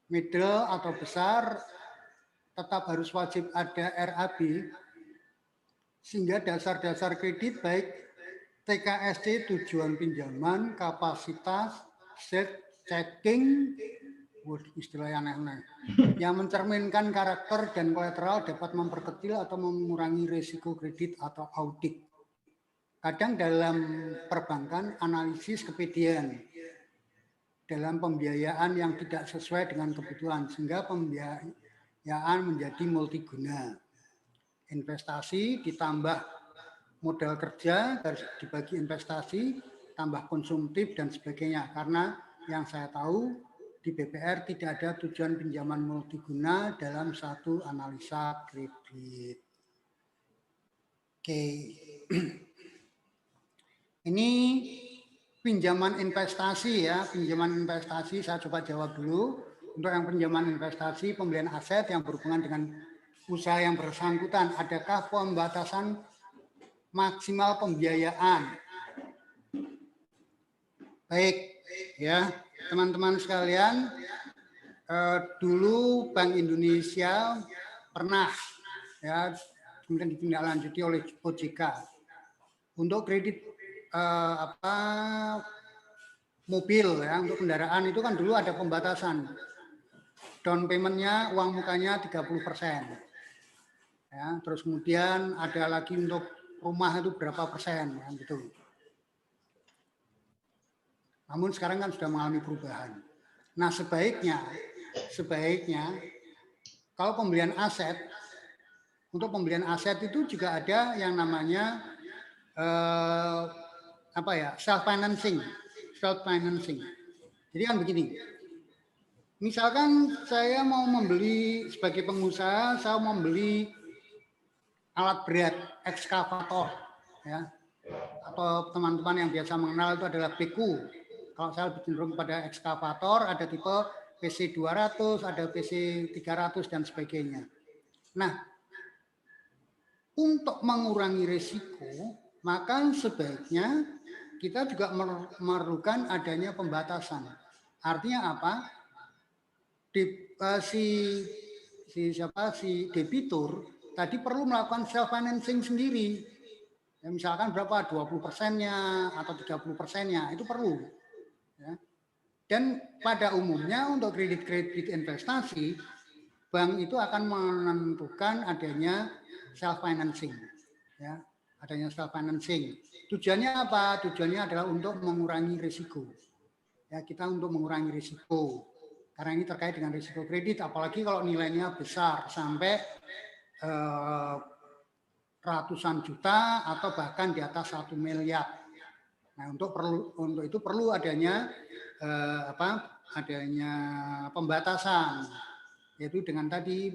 S1: middle atau besar, tetap harus wajib ada RAB, sehingga dasar-dasar kredit baik TKSC, tujuan pinjaman, kapasitas, set, checking, istilah yang aneh-aneh, yang mencerminkan karakter dan kolateral dapat memperkecil atau mengurangi risiko kredit atau audit. Kadang dalam perbankan analisis kepedean dalam pembiayaan yang tidak sesuai dengan kebutuhan, sehingga pembiayaan menjadi multiguna. Investasi ditambah modal kerja, dibagi investasi, tambah konsumtif dan sebagainya. Karena yang saya tahu di BPR tidak ada tujuan pinjaman multiguna dalam satu analisa kredit. Oke. Ini pinjaman investasi ya, pinjaman investasi saya coba jawab dulu. Untuk yang pinjaman investasi, pembelian aset yang berhubungan dengan usaha yang bersangkutan, adakah pembatasan maksimal pembiayaan? Baik, ya teman-teman sekalian, dulu Bank Indonesia pernah ya kemudian ditindaklanjuti oleh OJK untuk kredit mobil ya, untuk kendaraan itu kan dulu ada pembatasan. Down payment-nya uang mukanya 30%. Ya, terus kemudian ada lagi untuk rumah itu berapa persen ya, gitu. Namun sekarang kan sudah mengalami perubahan. Nah, sebaiknya kalau pembelian aset, untuk pembelian aset itu juga ada yang namanya self financing. Jadi kan begini. Misalkan saya mau membeli sebagai pengusaha, saya mau membeli alat berat ekskavator ya. Atau teman-teman yang biasa mengenal itu adalah beku. Kalau saya lebih cenderung pada ekskavator, ada tipe PC 200, ada PC 300 dan sebagainya. Nah, untuk mengurangi risiko, maka sebaiknya kita juga memerlukan adanya pembatasan. Artinya apa? Si debitur tadi perlu melakukan self financing sendiri. Ya, misalkan berapa 20%-nya atau 30%-nya itu perlu. Ya. Dan pada umumnya untuk kredit investasi, bank itu akan menentukan adanya self financing. Ya, adanya self financing. Tujuannya apa? Tujuannya adalah untuk mengurangi risiko. Ya, kita untuk mengurangi risiko. Karena ini terkait dengan risiko kredit, apalagi kalau nilainya besar sampai ratusan juta atau bahkan di atas 1 miliar. Nah, untuk itu perlu adanya adanya pembatasan, yaitu dengan tadi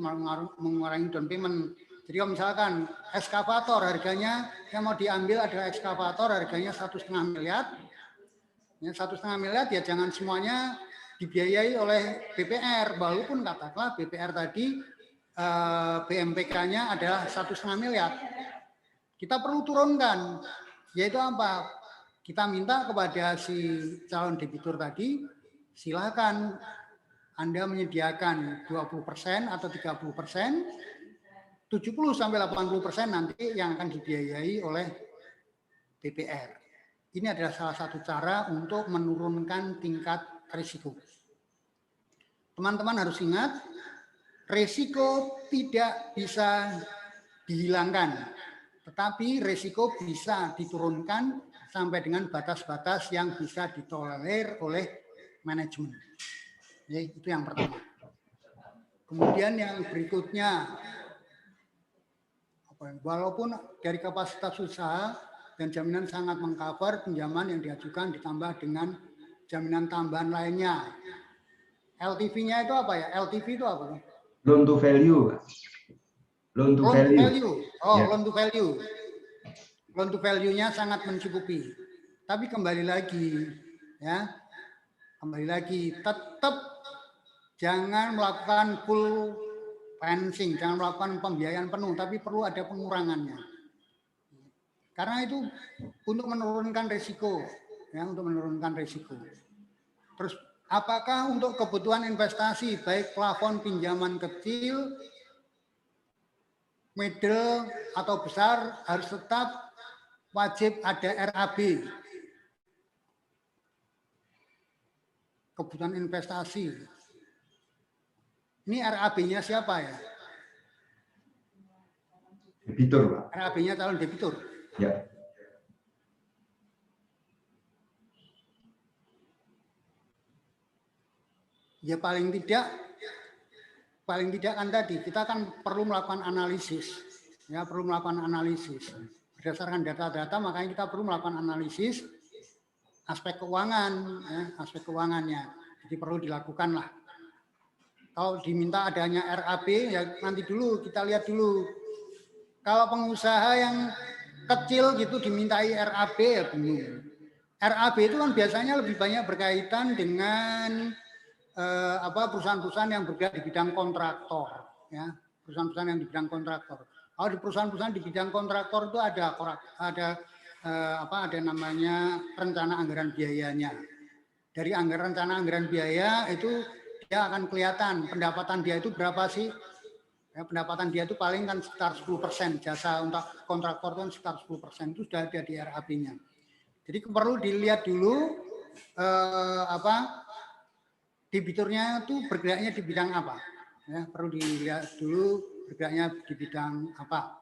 S1: mengurangi down payment. Jadi kalau misalkan ekskavator harganya yang mau diambil adalah ekskavator harganya 1,5 miliar, ya 1,5 miliar ya jangan semuanya dibiayai oleh BPR, walaupun katakanlah BPR tadi BMPK-nya adalah 1,5 miliar. Kita perlu turunkan, yaitu apa? Kita minta kepada si calon debitur tadi, silakan Anda menyediakan 20% atau 30%, 70 sampai 80% nanti yang akan dibiayai oleh BPR. ini adalah salah satu cara untuk menurunkan tingkat risiko. Teman-teman harus ingat, risiko tidak bisa dihilangkan, tetapi risiko bisa diturunkan sampai dengan batas-batas yang bisa ditolerir oleh manajemen. Jadi, itu yang pertama. Kemudian yang berikutnya, walaupun dari kapasitas usaha dan jaminan sangat mengcover pinjaman yang diajukan ditambah dengan jaminan tambahan lainnya. LTV-nya itu apa ya? LTV itu apa?
S2: Loan to value. Loan to value.
S1: Oh, yeah. Loan to value. Loan to value-nya sangat mencukupi. Tapi kembali lagi, ya, tetap jangan melakukan full financing, jangan melakukan pembiayaan penuh, tapi perlu ada pengurangannya. Karena itu untuk menurunkan risiko, ya, untuk menurunkan risiko. Terus, apakah untuk kebutuhan investasi, baik plafon pinjaman kecil, middle atau besar, harus tetap wajib ada RAB. Kebutuhan investasi. Ini RAB-nya siapa ya?
S2: Debitur, Pak.
S1: RAB-nya calon debitur.
S2: Ya.
S1: Ya paling tidak kan tadi kita kan perlu melakukan analisis. Ya, perlu melakukan analisis. Berdasarkan data-data makanya kita perlu melakukan analisis aspek keuangan, ya, aspek keuangannya. Jadi perlu dilakukan lah. Kalau diminta adanya RAB, ya nanti dulu kita lihat dulu. Kalau pengusaha yang kecil gitu dimintai RAB, ya bingung. RAB itu kan biasanya lebih banyak berkaitan dengan perusahaan-perusahaan yang bergerak di bidang kontraktor, ya, perusahaan-perusahaan yang di bidang kontraktor. Kalau di perusahaan-perusahaan di bidang kontraktor itu ada namanya rencana anggaran biayanya. Dari rencana anggaran biaya itu dia akan kelihatan pendapatan dia itu berapa sih. Ya, pendapatan dia itu paling kan sekitar 10%, jasa untuk kontraktor itu kan sekitar 10%, itu sudah ada di RAB-nya. Jadi perlu dilihat dulu debiturnya itu bergeraknya di bidang apa. Ya, perlu dilihat dulu bergeraknya di bidang apa.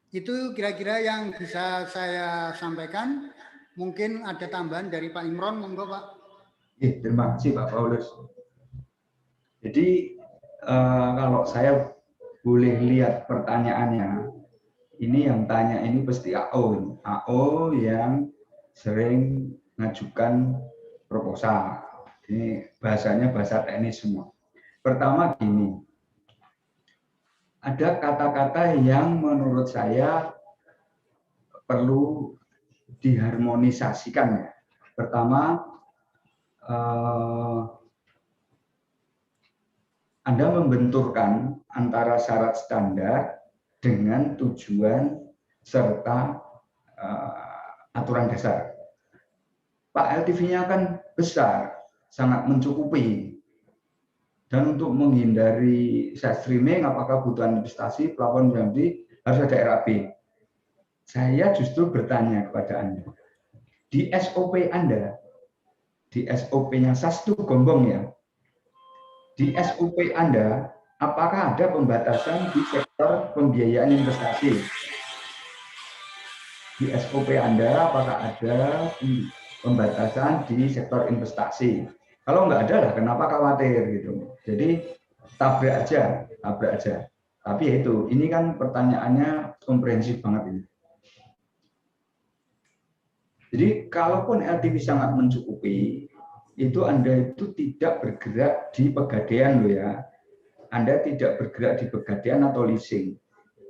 S1: Itu kira-kira yang bisa saya sampaikan. Mungkin ada tambahan dari Pak Imron, monggo Pak.
S2: Terima kasih Pak Paulus. Jadi kalau saya boleh lihat pertanyaannya, ini yang tanya ini pasti AO. AO yang sering mengajukan proposal. Ini bahasanya bahasa teknis semua. Pertama gini, ada kata-kata yang menurut saya perlu diharmonisasikan ya. Pertama, Anda membenturkan antara syarat standar dengan tujuan serta aturan dasar. Pak, LTV-nya kan besar, sangat mencukupi. Dan untuk menghindari side streaming, apakah kebutuhan investasi, plafon jambi, harus ada RAB. Saya justru bertanya kepada Anda, di SOP Anda, di SOP-nya Sastu Gombong ya, di SOP Anda, apakah ada pembatasan di sektor pembiayaan investasi? Di SOP Anda, apakah ada pembatasan di sektor investasi? Kalau nggak ada lah, kenapa khawatir gitu? Jadi tabrak aja. Tapi ya itu, ini kan pertanyaannya komprehensif banget ini. Jadi kalaupun LTV sangat mencukupi, itu Anda itu tidak bergerak di pegadaian loh ya. Anda tidak bergerak di pegadaian atau leasing.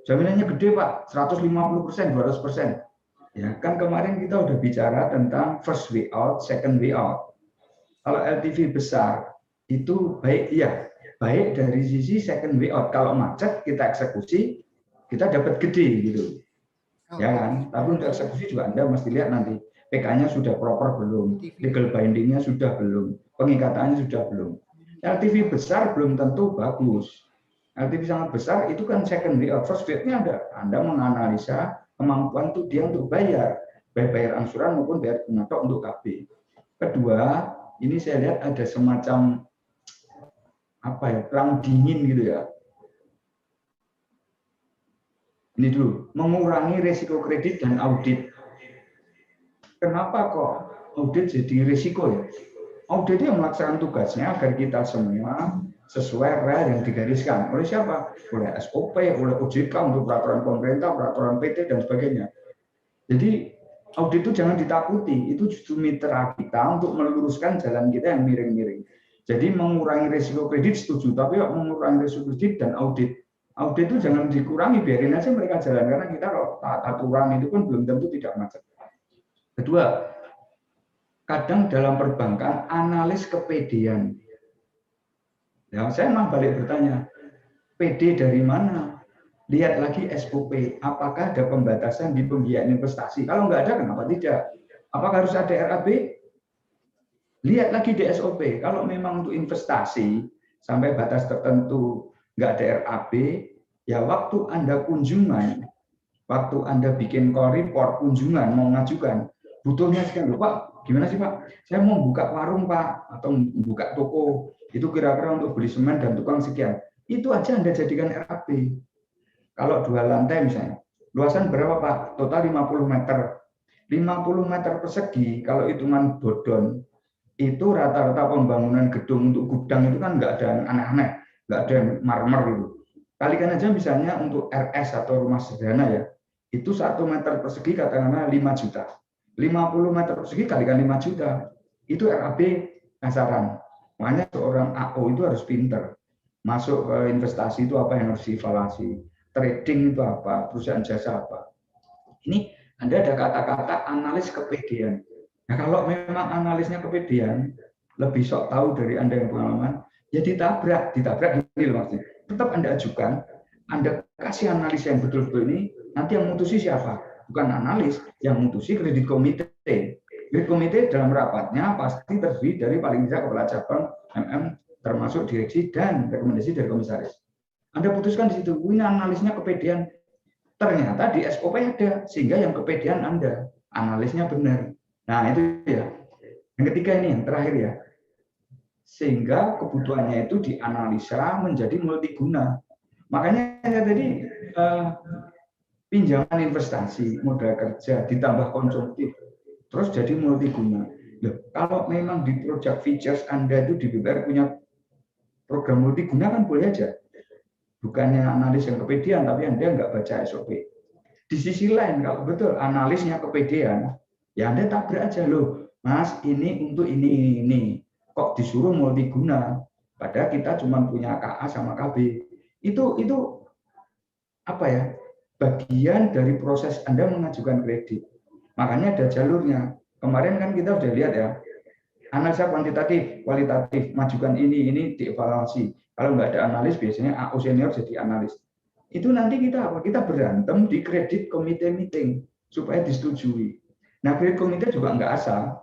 S2: Jaminannya gede Pak, 150%, 200%. Ya kan kemarin kita udah bicara tentang first way out, second way out. Kalau LTV besar itu baik ya, baik dari sisi second way out. Kalau macet kita eksekusi, kita dapat gede gitu. Ya kan? Tapi untuk eksekusi juga Anda mesti lihat nanti PK-nya sudah proper belum, legal binding-nya sudah belum, pengikatannya sudah belum. LTV besar belum tentu bagus. LTV sangat besar itu kan second way out, first way-nya Anda menganalisa kemampuan tuh dia untuk bayar. baik bayar angsuran maupun bayar bunga tok untuk KB. Kedua, ini saya lihat ada semacam apa ya, perang dingin gitu ya. Ini dulu, mengurangi risiko kredit dan audit. Kenapa kok audit jadi risiko ya? Audit yang melaksanakan tugasnya agar kita semua sesuai rel yang digariskan. Oleh siapa? Oleh SOP, oleh OJK untuk peraturan pemerintah, peraturan PT, dan sebagainya. Jadi audit itu jangan ditakuti, itu justru mitra kita untuk meluruskan jalan kita yang miring-miring. Jadi mengurangi risiko kredit setuju, tapi mengurangi risiko kredit dan audit itu jangan dikurangi, biarin aja mereka jalan, karena kita kalau taat aturan itu pun belum tentu tidak macet. Kedua, kadang dalam perbankan analis kepedean. Ya, saya mah balik bertanya, PD dari mana? Lihat lagi SOP, apakah ada pembatasan di pembiayaan investasi? Kalau nggak ada, kenapa tidak? Apakah harus ada RAB? Lihat lagi di SOP, kalau memang untuk investasi sampai batas tertentu nggak ada RAB, ya waktu Anda kunjungan, waktu Anda bikin call report kunjungan mau ngajukan, butuhnya sekian, Pak, gimana sih Pak? Saya mau buka warung Pak, atau buka toko, itu kira-kira untuk beli semen dan tukang sekian. Itu aja Anda jadikan RAB. Kalau 2 lantai misalnya, luasan berapa Pak? Total 50 meter. 50 meter persegi, kalau hitungan bodon, itu rata-rata pembangunan gedung untuk gudang itu kan nggak ada aneh-aneh, nggak ada marmer gitu. Kalikan aja misalnya untuk RS atau rumah sederhana ya, itu 1 meter persegi katakanlah 5 juta. 50 meter persegi kalikan 5 juta, itu RAB kasaran. Makanya seorang AO itu harus pinter. Masuk ke investasi itu apa yang harus dievaluasi. Trading itu apa, perusahaan jasa apa. Ini Anda ada kata-kata analis kepedean. Nah, kalau memang analisnya kepedean, lebih sok tahu dari Anda yang pengalaman, ya ditabrak ini loh maksudnya. Tetap Anda ajukan, Anda kasih analis yang betul-betul ini, nanti yang mutusi siapa? Bukan analis, yang mutusi kredit komite. Kredit komite dalam rapatnya pasti terdiri dari paling tidak kepala cabang, MM, termasuk direksi dan rekomendasi dari komisaris. Anda putuskan di situ, ini analisnya kepedean. Ternyata di SOP ada, sehingga yang kepedean Anda, analisnya benar. Nah itu ya. Yang ketiga ini, yang terakhir ya. Sehingga kebutuhannya itu dianalisa menjadi multiguna. Makanya saya tadi pinjaman investasi, modal kerja, ditambah konsumtif, terus jadi multiguna. Loh, kalau memang di project features Anda itu di BPR punya program multiguna kan boleh aja. Bukannya analis yang kepedean, tapi Anda nggak baca SOP. Di sisi lain, kalau betul analisnya kepedean, ya Anda tabrak aja loh, Mas, ini untuk ini. Kok disuruh multiguna? Padahal kita cuma punya KA sama KB. Itu apa ya? Bagian dari proses Anda mengajukan kredit. Makanya ada jalurnya. Kemarin kan kita sudah lihat ya, analisa kuantitatif, kualitatif, majukan ini dievaluasi. Kalau nggak ada analis, biasanya AO senior jadi analis. Itu nanti kita apa? Kita berantem di kredit komite meeting supaya disetujui. Nah, kredit komite juga nggak asal.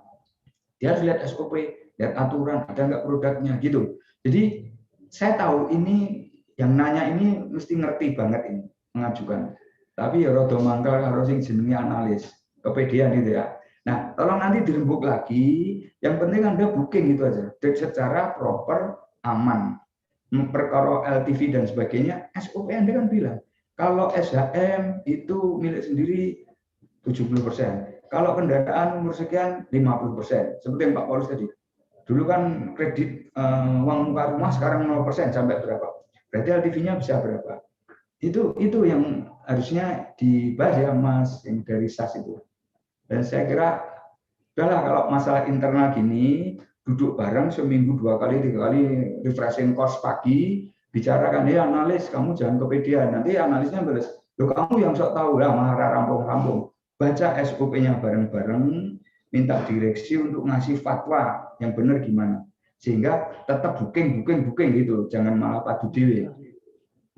S2: Dia harus lihat SOP, lihat aturan, ada nggak produknya gitu. Jadi saya tahu ini yang nanya ini mesti ngerti banget ini mengajukan. Tapi ya rodo mangkal harus yang jenenge analis, kepedean itu ya. Nah, tolong nanti dirembuk lagi. Yang penting Anda booking itu aja, secara proper, aman. Perkara LTV dan sebagainya, SOP Anda kan bilang, kalau SHM itu milik sendiri 70%. Kalau kendaraan umur sekian 50%. Seperti yang Pak Paulus tadi. Dulu kan kredit uang muka rumah sekarang 0% sampai berapa? Berarti LTV-nya bisa berapa? Itu yang harusnya dibahas ya Mas yang dari SAS itu. Dan saya kira udahlah kalau masalah internal gini, duduk bareng seminggu 2 kali 3 kali refreshing course pagi, bicarakan ya analis, kamu jangan kepedean. Nanti analisnya balas, loh kamu yang sok tahu lah malah rampung-rampung. Baca SOP-nya bareng-bareng, minta direksi untuk ngasih fatwa yang benar gimana. Sehingga tetap booking gitu, jangan malah padu dewe.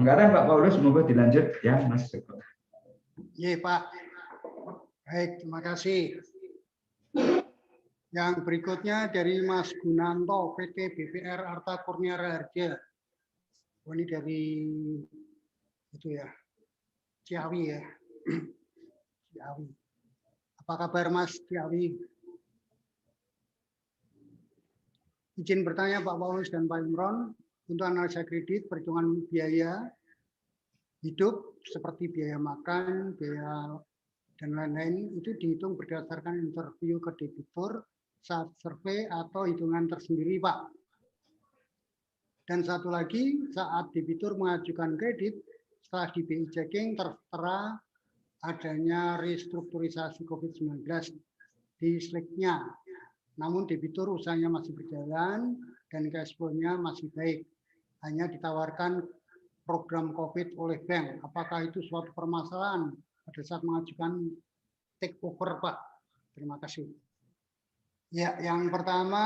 S2: Enggak Pak Paulus, semoga dilanjut ya Mas.
S1: Iya Pak. Baik, terima kasih. Yang berikutnya dari Mas Gunanto, PT BPR Arta Kurnia Raharja. Ini dari itu ya, Ciawi ya. Ciawi. Apa kabar Mas Ciawi? Izin bertanya Pak Paulus dan Pak Imron, untuk analisa kredit, perhitungan biaya hidup seperti biaya makan, biaya dan lain-lain itu dihitung berdasarkan interview ke debitur, saat survei atau hitungan tersendiri Pak. Dan satu lagi, saat debitur mengajukan kredit, setelah di BI checking tertera adanya restrukturisasi COVID-19 di slide-nya. Namun debitur usahanya masih berjalan dan cash flow-nya masih baik. Hanya ditawarkan program COVID oleh bank. Apakah itu suatu permasalahan pada saat mengajukan take over, Pak? Terima kasih. Ya, yang pertama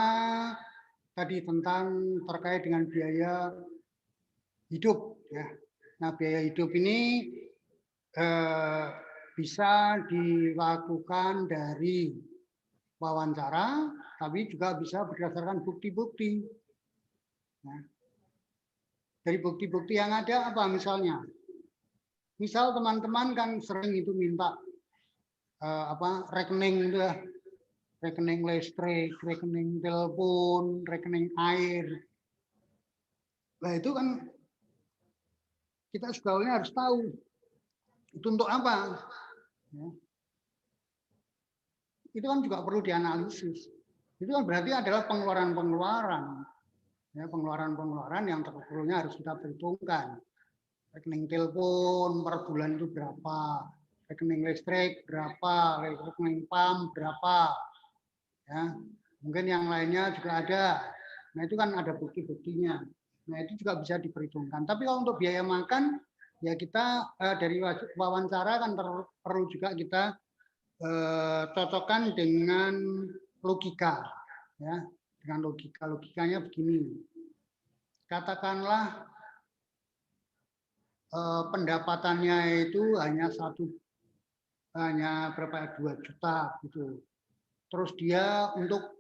S1: tadi tentang terkait dengan biaya hidup. Ya. Nah, biaya hidup ini bisa dilakukan dari wawancara, tapi juga bisa berdasarkan bukti-bukti. Nah, dari bukti-bukti yang ada apa misalnya? Misal teman-teman kan sering itu minta rekening itu ya, rekening listrik, rekening telepon, rekening air. Nah itu kan kita sebetulnya harus tahu itu untuk apa. Ya. Itu kan juga perlu dianalisis. Itu kan berarti adalah pengeluaran-pengeluaran. Ya, pengeluaran-pengeluaran yang perlunya harus kita perhitungkan. Rekening telepon per bulan itu berapa, rekening listrik berapa, rekening PAM berapa, ya mungkin yang lainnya juga ada. Nah itu kan ada bukti-buktinya. Nah itu juga bisa diperhitungkan. Tapi kalau untuk biaya makan, ya kita dari wawancara kan perlu juga kita cocokkan dengan logika, ya dengan logikanya begini. Katakanlah pendapatannya itu hanya berapa 2 juta gitu. Terus dia untuk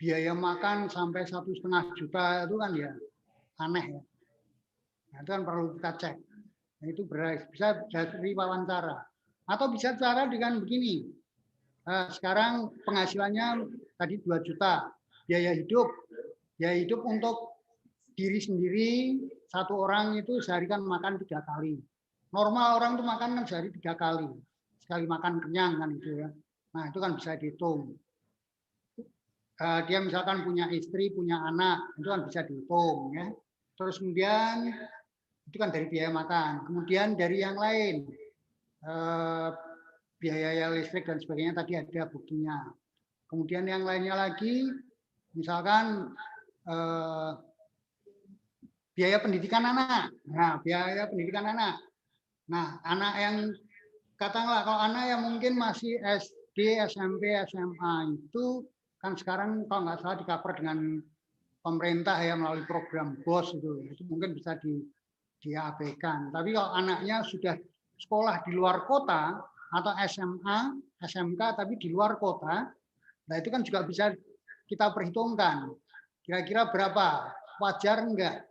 S1: biaya makan sampai 1,5 juta itu kan ya aneh ya. Nah, itu kan perlu kita cek. Nah, itu bisa dari wawancara. Atau bisa cara dengan begini. Sekarang penghasilannya tadi 2 juta. Biaya hidup untuk diri sendiri satu orang itu sehari kan makan 3 kali. Normal orang itu makan kan sehari 3 kali. Sekali makan kenyang kan itu ya. Nah itu kan bisa dihitung. Dia misalkan punya istri, punya anak, itu kan bisa dihitung ya. Terus kemudian itu kan dari biaya makan. Kemudian dari yang lain, biaya listrik dan sebagainya tadi ada buktinya. Kemudian yang lainnya lagi, misalkan biaya pendidikan anak. Nah, biaya pendidikan anak. Nah, anak yang katakanlah kalau anak yang mungkin masih SD, SMP, SMA itu kan sekarang kalau nggak salah di-cover dengan pemerintah ya melalui program BOS itu mungkin bisa diabaikan. Tapi kalau anaknya sudah sekolah di luar kota atau SMA, SMK tapi di luar kota, nah itu kan juga bisa kita perhitungkan. Kira-kira berapa? Wajar enggak?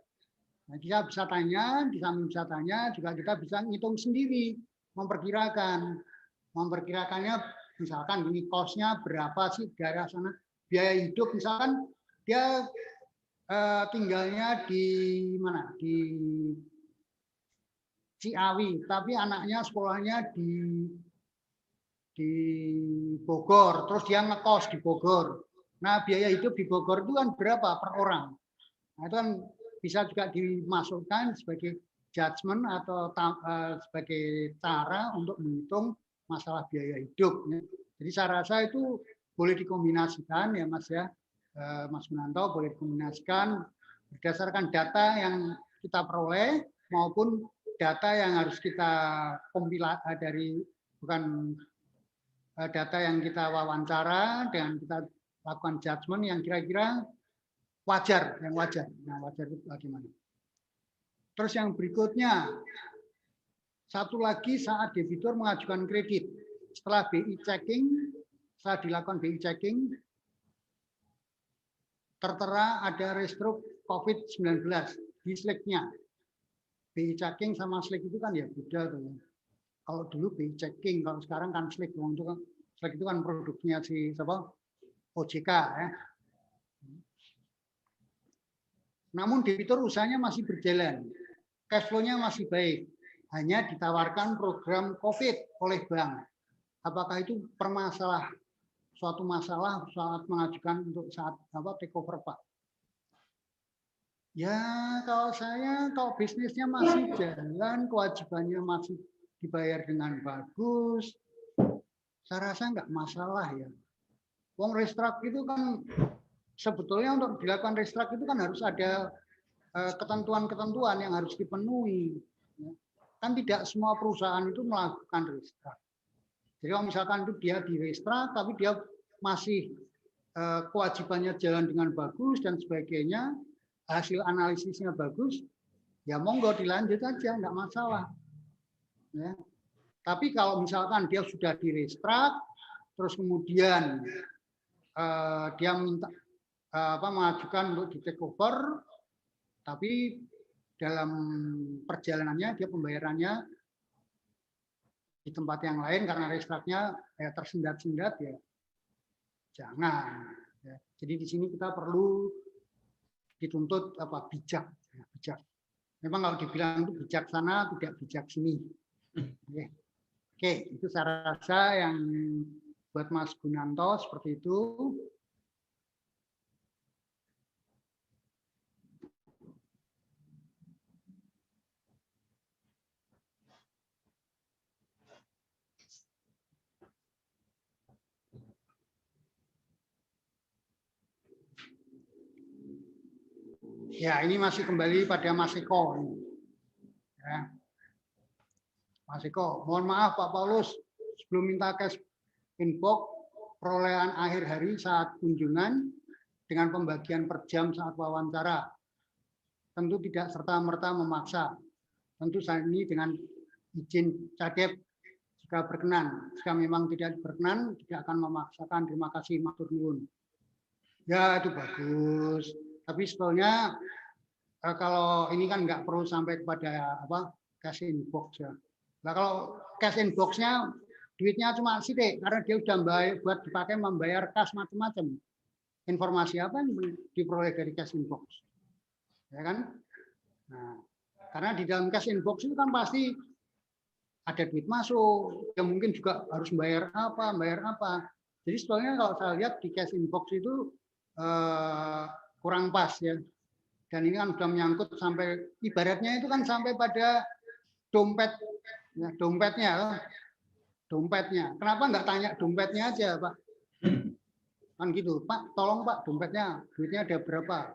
S1: Nah, kita bisa tanya, di samping bisa tanya, juga kita bisa ngitung sendiri, memperkirakannya, misalkan ini kosnya berapa sih daerah sana, biaya hidup misalkan dia tinggalnya di mana, di Ciawi, tapi anaknya sekolahnya di Bogor, terus dia ngekos di Bogor. Nah, biaya hidup di Bogor itu kan berapa per orang? Nah, itu kan bisa juga dimasukkan sebagai judgement atau sebagai cara untuk menghitung masalah biaya hidup. Jadi saya rasa itu boleh dikombinasikan ya Mas ya, Mas Munanto, boleh dikombinasikan berdasarkan data yang kita peroleh maupun data yang harus kita kompilasi dari bukan data yang kita wawancara dan kita lakukan judgement yang kira-kira wajar, yang wajar. Nah, wajar itu bagaimana? Terus yang berikutnya, satu lagi saat debitur mengajukan kredit. Setelah BI checking, saat dilakukan BI checking, tertera ada restruk COVID-19 di slide-nya. BI checking sama slide itu kan ya beda tuh. Kalau dulu BI checking, kalau sekarang kan slide. Itu kan Cashback itu kan produknya si siapa? OJK ya. Namun debitur usahanya masih berjalan, cash flow-nya masih baik, hanya ditawarkan program COVID oleh bank. Apakah itu suatu masalah saat mengajukan untuk saat take over, Pak? Ya, kalau bisnisnya masih jalan, kewajibannya masih dibayar dengan bagus, saya rasa nggak masalah ya. Wong restruct itu kan sebetulnya untuk dilakukan restruct itu kan harus ada ketentuan-ketentuan yang harus dipenuhi. Kan tidak semua perusahaan itu melakukan restruct. Jadi kalau misalkan itu dia di restruct, tapi dia masih kewajibannya jalan dengan bagus dan sebagainya, hasil analisisnya bagus, ya monggo dilanjut aja, nggak masalah. Ya. Tapi kalau misalkan dia sudah di restruct, terus kemudian dia minta mengajukan untuk di take over, tapi dalam perjalanannya dia pembayarannya di tempat yang lain karena restruct-nya tersendat-sendat ya jangan. Ya. Jadi di sini kita perlu dituntut bijak. Memang kalau dibilang itu bijaksana tidak bijak sini. Oke, itu saya rasa yang buat Mas Gunanto seperti itu. Ya, ini masih kembali pada Mas Eko. Ya. Mas Eko, mohon maaf Pak Paulus, sebelum minta cash inbox, perolehan akhir hari saat kunjungan dengan pembagian per jam saat wawancara. Tentu tidak serta-merta memaksa. Tentu saat ini dengan izin Cadep jika berkenan. Jika memang tidak berkenan, tidak akan memaksakan. Terima kasih, matur nuwun. Ya, itu bagus. Tapi sebetulnya kalau ini kan nggak perlu sampai kepada cash inbox ya. Nah kalau cash inbox-nya duitnya cuma sidik karena dia sudah buat dipakai membayar kas macam-macam. Informasi apa yang diperoleh dari cash inbox? Ya kan? Nah, karena di dalam cash inbox itu kan pasti ada duit masuk, yang mungkin juga harus bayar apa. Jadi sebetulnya kalau saya lihat di cash inbox itu kurang pas ya. Dan ini kan sudah menyangkut sampai ibaratnya itu kan sampai pada dompet, ya, dompetnya. Kenapa nggak tanya dompetnya aja, Pak? Kan gitu, Pak, tolong Pak dompetnya, duitnya ada berapa?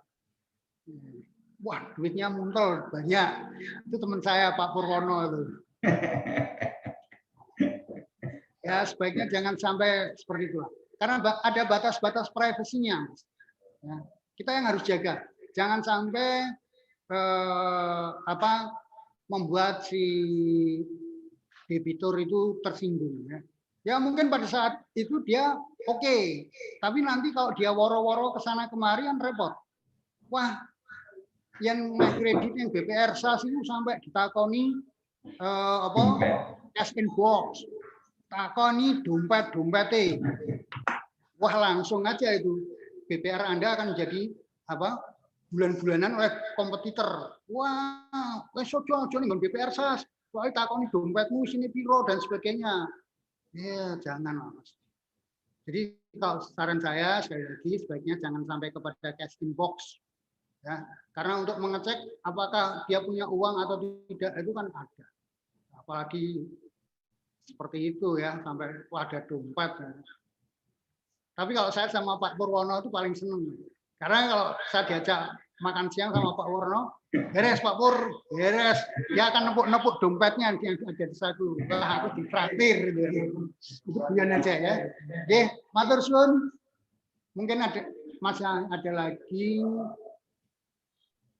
S1: Wah, duitnya muntel banyak. Itu teman saya Pak Purwono itu. Ya sebaiknya jangan sampai seperti itu, karena ada batas-batas privasinya. Ya, kita yang harus jaga. Jangan sampai membuat si debitur itu tersinggung. Ya mungkin pada saat itu dia oke, tapi nanti kalau dia woro-woro ke sana kemari kan repot. Wah, yang kredit yang BPR SAS itu sampai ditakoni cash inbox, takoni dompet. Wah langsung aja itu BPR Anda akan jadi bulan-bulanan oleh kompetitor. Wah, wes ojo nih BPR SAS, soalnya takoni dompetmu sini piro dan sebagainya. Ya jangan Mas. Jadi kalau saran saya sekali lagi sebaiknya jangan sampai kepada cash inbox. Ya, karena untuk mengecek apakah dia punya uang atau tidak itu kan ada. Apalagi seperti itu ya sampai ada dompet. Tapi kalau saya sama Pak Purwono itu paling seneng. Karena kalau saya diajak makan siang sama Pak Purwono, beres Pak Pur, beres. Dia akan nepuk-nepuk dompetnya yang ada di saku. Wah, aku ditraktir gitu. Itu bukan aja ya. Oke, matur suwun. Mungkin masih ada lagi.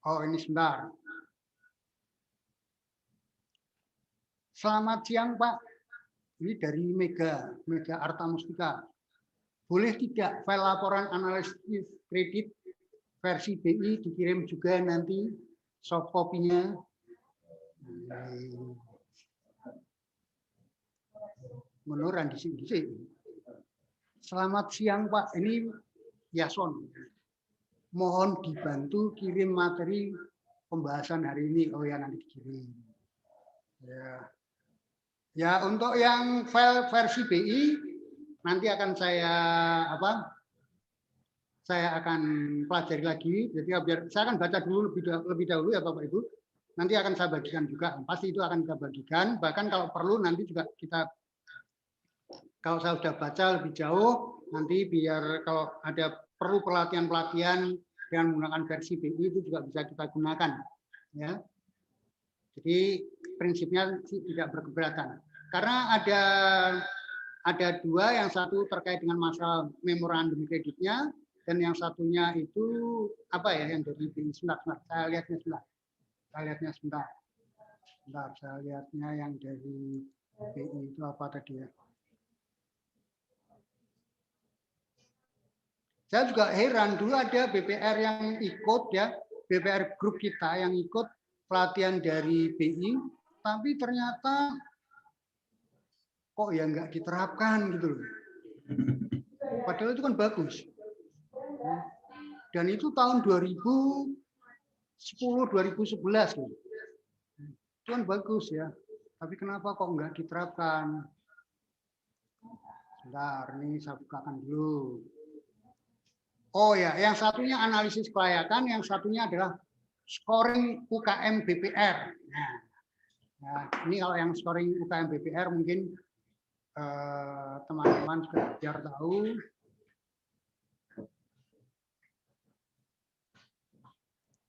S1: Oh, ini sebentar. Selamat siang, Pak. Ini dari Mega Arta Mustika. Boleh tidak file laporan analisis kredit versi BI dikirim juga nanti soft copy-nya? Menuran di sini. Selamat siang Pak, ini Yason. Mohon dibantu kirim materi pembahasan hari ini. Oh ya, nanti dikirim. Ya. Ya, untuk yang file versi BI nanti akan saya akan pelajari lagi. Jadi biar saya akan baca dulu lebih dahulu ya Bapak Ibu. Nanti akan saya bagikan juga. Pasti itu akan kita bagikan. Bahkan kalau perlu nanti juga kita, kalau saya sudah baca lebih jauh, nanti biar kalau ada perlu pelatihan-pelatihan dengan menggunakan versi BI itu juga bisa kita gunakan. Ya. Jadi prinsipnya tidak berkeberatan. Karena ada dua, yang satu terkait dengan masalah memorandum kreditnya, dan yang satunya itu apa ya yang dari BI. Sebentar, saya lihatnya sebentar. Saya lihatnya yang dari BI itu apa tadi ya. Saya juga heran, dulu ada BPR yang ikut ya, BPR grup kita yang ikut pelatihan dari BI, tapi ternyata kok ya nggak diterapkan gitu loh. Padahal itu kan bagus. Dan itu tahun 2010, 2011 gitu. Itu kan bagus ya. Tapi kenapa kok nggak diterapkan? Sebentar, ini saya bukakan dulu. Oh ya, yang satunya analisis kelayakan, yang satunya adalah scoring UKM BPR. Nah, ini kalau yang scoring UKM BPR mungkin teman-teman sudah biar tahu.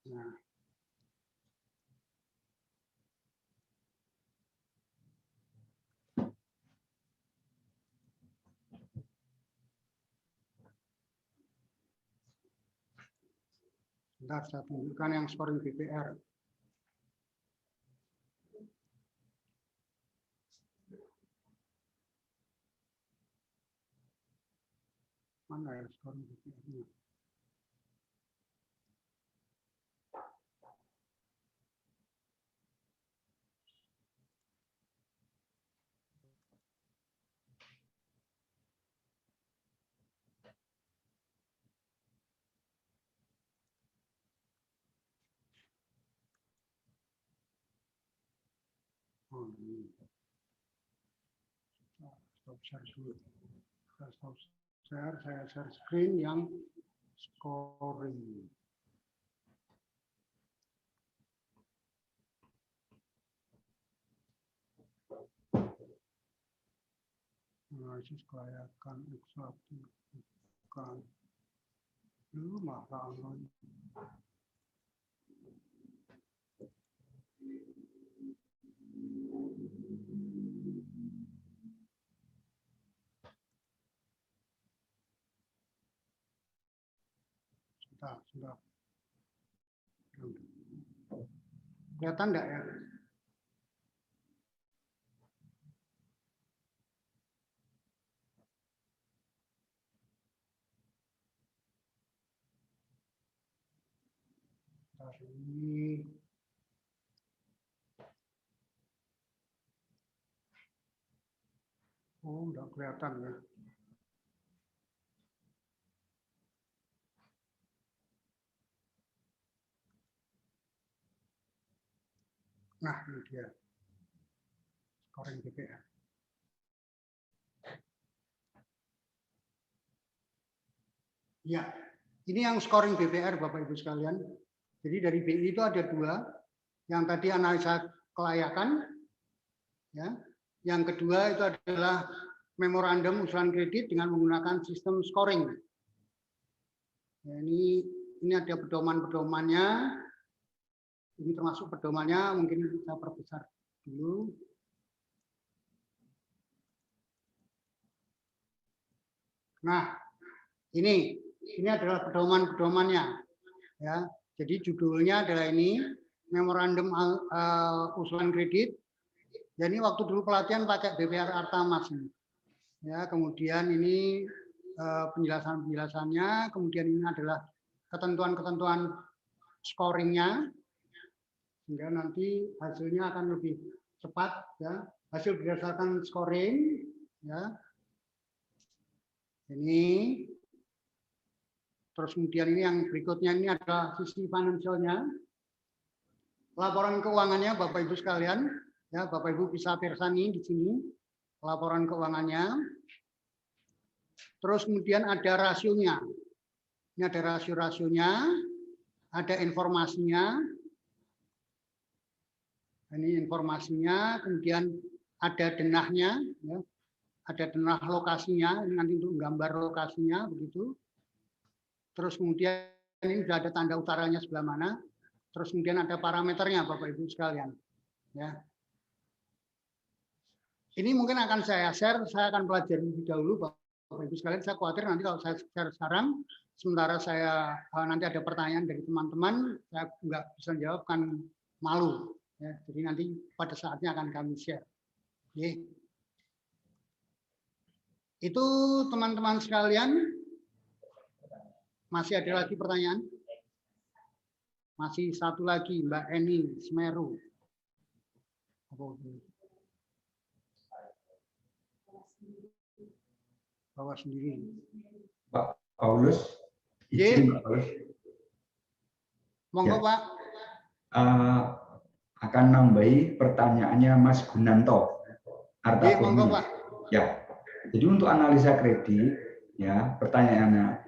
S1: Nah. Bentar, saya tunjukkan yang scoring BPR. Mana ya scoring BPR-nya? Oh, ini. Stop share dulu. Saya share screen yang scoring. Analisis kelayakan X1 bukan. Lu mahal. Sudah. Kelihatan enggak ya? Ini oh, enggak kelihatan ya. Nah, ini dia. Scoring BPR. Ya, ini yang scoring BPR Bapak Ibu sekalian. Jadi dari BI itu ada dua. Yang tadi analisa kelayakan, ya. Yang kedua itu adalah memorandum usulan kredit dengan menggunakan sistem scoring. Ya, ini ada pedoman-pedomannya. Ini termasuk pedomannya, mungkin saya perbesar dulu. Nah, ini adalah pedoman-pedomannya. Ya, jadi judulnya adalah ini memorandum usulan kredit. Jadi waktu dulu pelatihan pakai BPR Artamas. Ya, kemudian ini penjelasan-penjelasannya, kemudian ini adalah ketentuan-ketentuan scoringnya, sehingga nanti hasilnya akan lebih cepat. Ya, hasil berdasarkan scoring. Ya, Ini. Terus kemudian ini yang berikutnya ini adalah sisi finansialnya. Laporan keuangannya Bapak Ibu sekalian, ya Bapak Ibu bisa pirsani di sini laporan keuangannya. Terus kemudian ada rasionya. Ini ada rasio-rasionya, ada informasinya. Ini informasinya, kemudian ada denahnya, ya. Ada denah lokasinya, ini nanti untuk gambar lokasinya begitu. Terus kemudian ini sudah ada tanda utaranya sebelah mana. Terus kemudian ada parameternya Bapak Ibu sekalian. Ya. Ini mungkin akan saya share, saya akan pelajari lebih dahulu Bapak Ibu sekalian. Saya khawatir nanti kalau saya share sekarang, sementara saya nanti ada pertanyaan dari teman-teman, saya nggak bisa jawab, kan malu. Ya, jadi nanti pada saatnya akan kami share. Oke. Itu teman-teman sekalian. Masih ada lagi pertanyaan? Masih satu lagi, Mbak Eni Semeru. Bawa sendiri.
S2: Pak Paulus.
S1: Izin,
S2: Pak Paulus.
S1: Monggo,
S2: Ya.
S1: Pak.
S2: Akan nambahi pertanyaannya Mas Gunanto.
S1: Monggo, Pak.
S2: Ya. Jadi untuk analisa kredit, ya pertanyaannya,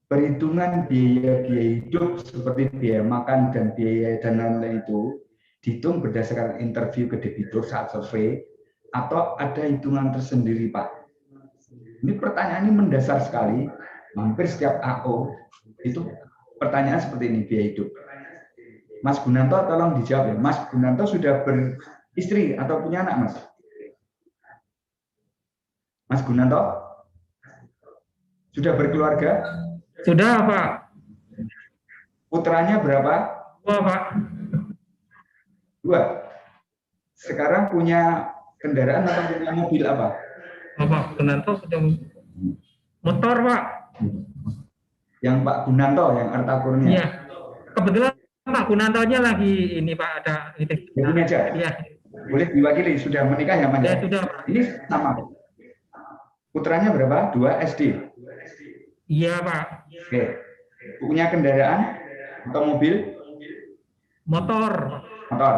S2: perhitungan biaya-biaya hidup seperti biaya makan dan biaya dan lain-lain itu dihitung berdasarkan interview ke debitur saat survei atau ada hitungan tersendiri, Pak? Ini pertanyaan ini mendasar sekali. Hampir setiap AO itu pertanyaan seperti ini, biaya hidup. Mas Gunanto tolong dijawab ya. Mas Gunanto sudah beristri atau punya anak, Mas? Mas Gunanto? Sudah berkeluarga?
S3: Sudah, Pak.
S2: Putranya berapa?
S3: 2, Pak.
S2: 2. Sekarang punya kendaraan atau punya mobil apa?
S3: Pak Gunanto punya motor, Pak.
S2: Yang Pak Gunanto, yang Artakurnya?
S3: Iya. Kebetulan Pak Gunantonya lagi ini, Pak, ada ini.
S2: Ini aja?
S3: Iya.
S2: Boleh diwakili, sudah menikah ya, Mas?
S3: Ya, sudah, Pak.
S2: Ini sama. Putranya berapa? 2 SD?
S3: Iya, Pak.
S2: Oke. Punya kendaraan atau mobil?
S3: Motor.
S2: Motor.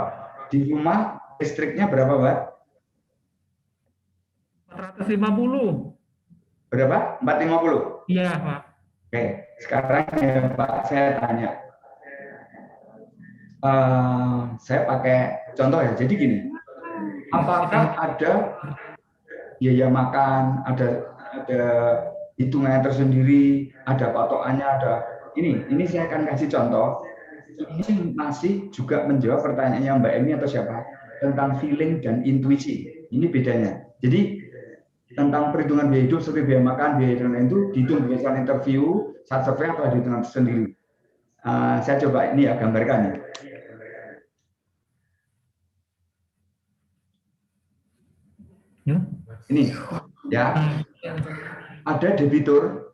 S2: Di rumah listriknya berapa, Pak?
S3: 450.
S2: Berapa? 450?
S3: Iya, Pak.
S2: Oke. Sekarang ya, Pak, saya tanya. Saya pakai contoh ya. Jadi gini, apakah ada biaya makan, ada hitungannya tersendiri, ada patokannya, ada ini saya akan kasih contoh. Ini masih juga menjawab pertanyaannya Mbak Emi atau siapa tentang feeling dan intuisi. Ini bedanya. Jadi tentang perhitungan biaya hidup seperti biaya makan, biaya dan lain itu dihitung berdasarkan interview, saat survei atau ada hitungan tersendiri. Saya coba ini ya gambarkan ya. Ini ya, ada debitur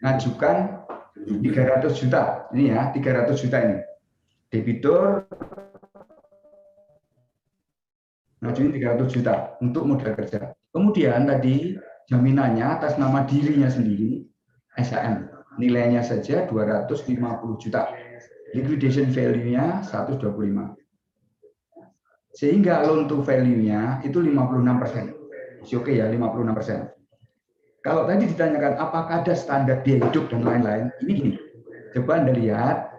S2: ngajukan 300 juta, ini ya 300 juta ini. Debitur ngajuin 300 juta untuk modal kerja. Kemudian tadi jaminannya atas nama dirinya sendiri, SHM, nilainya saja 250 juta. Liquidation value-nya 125. Sehingga loan to value-nya itu 56%. Oke ya, 56%. Kalau tadi ditanyakan apakah ada standar biaya hidup dan lain-lain, ini gini. Coba Anda lihat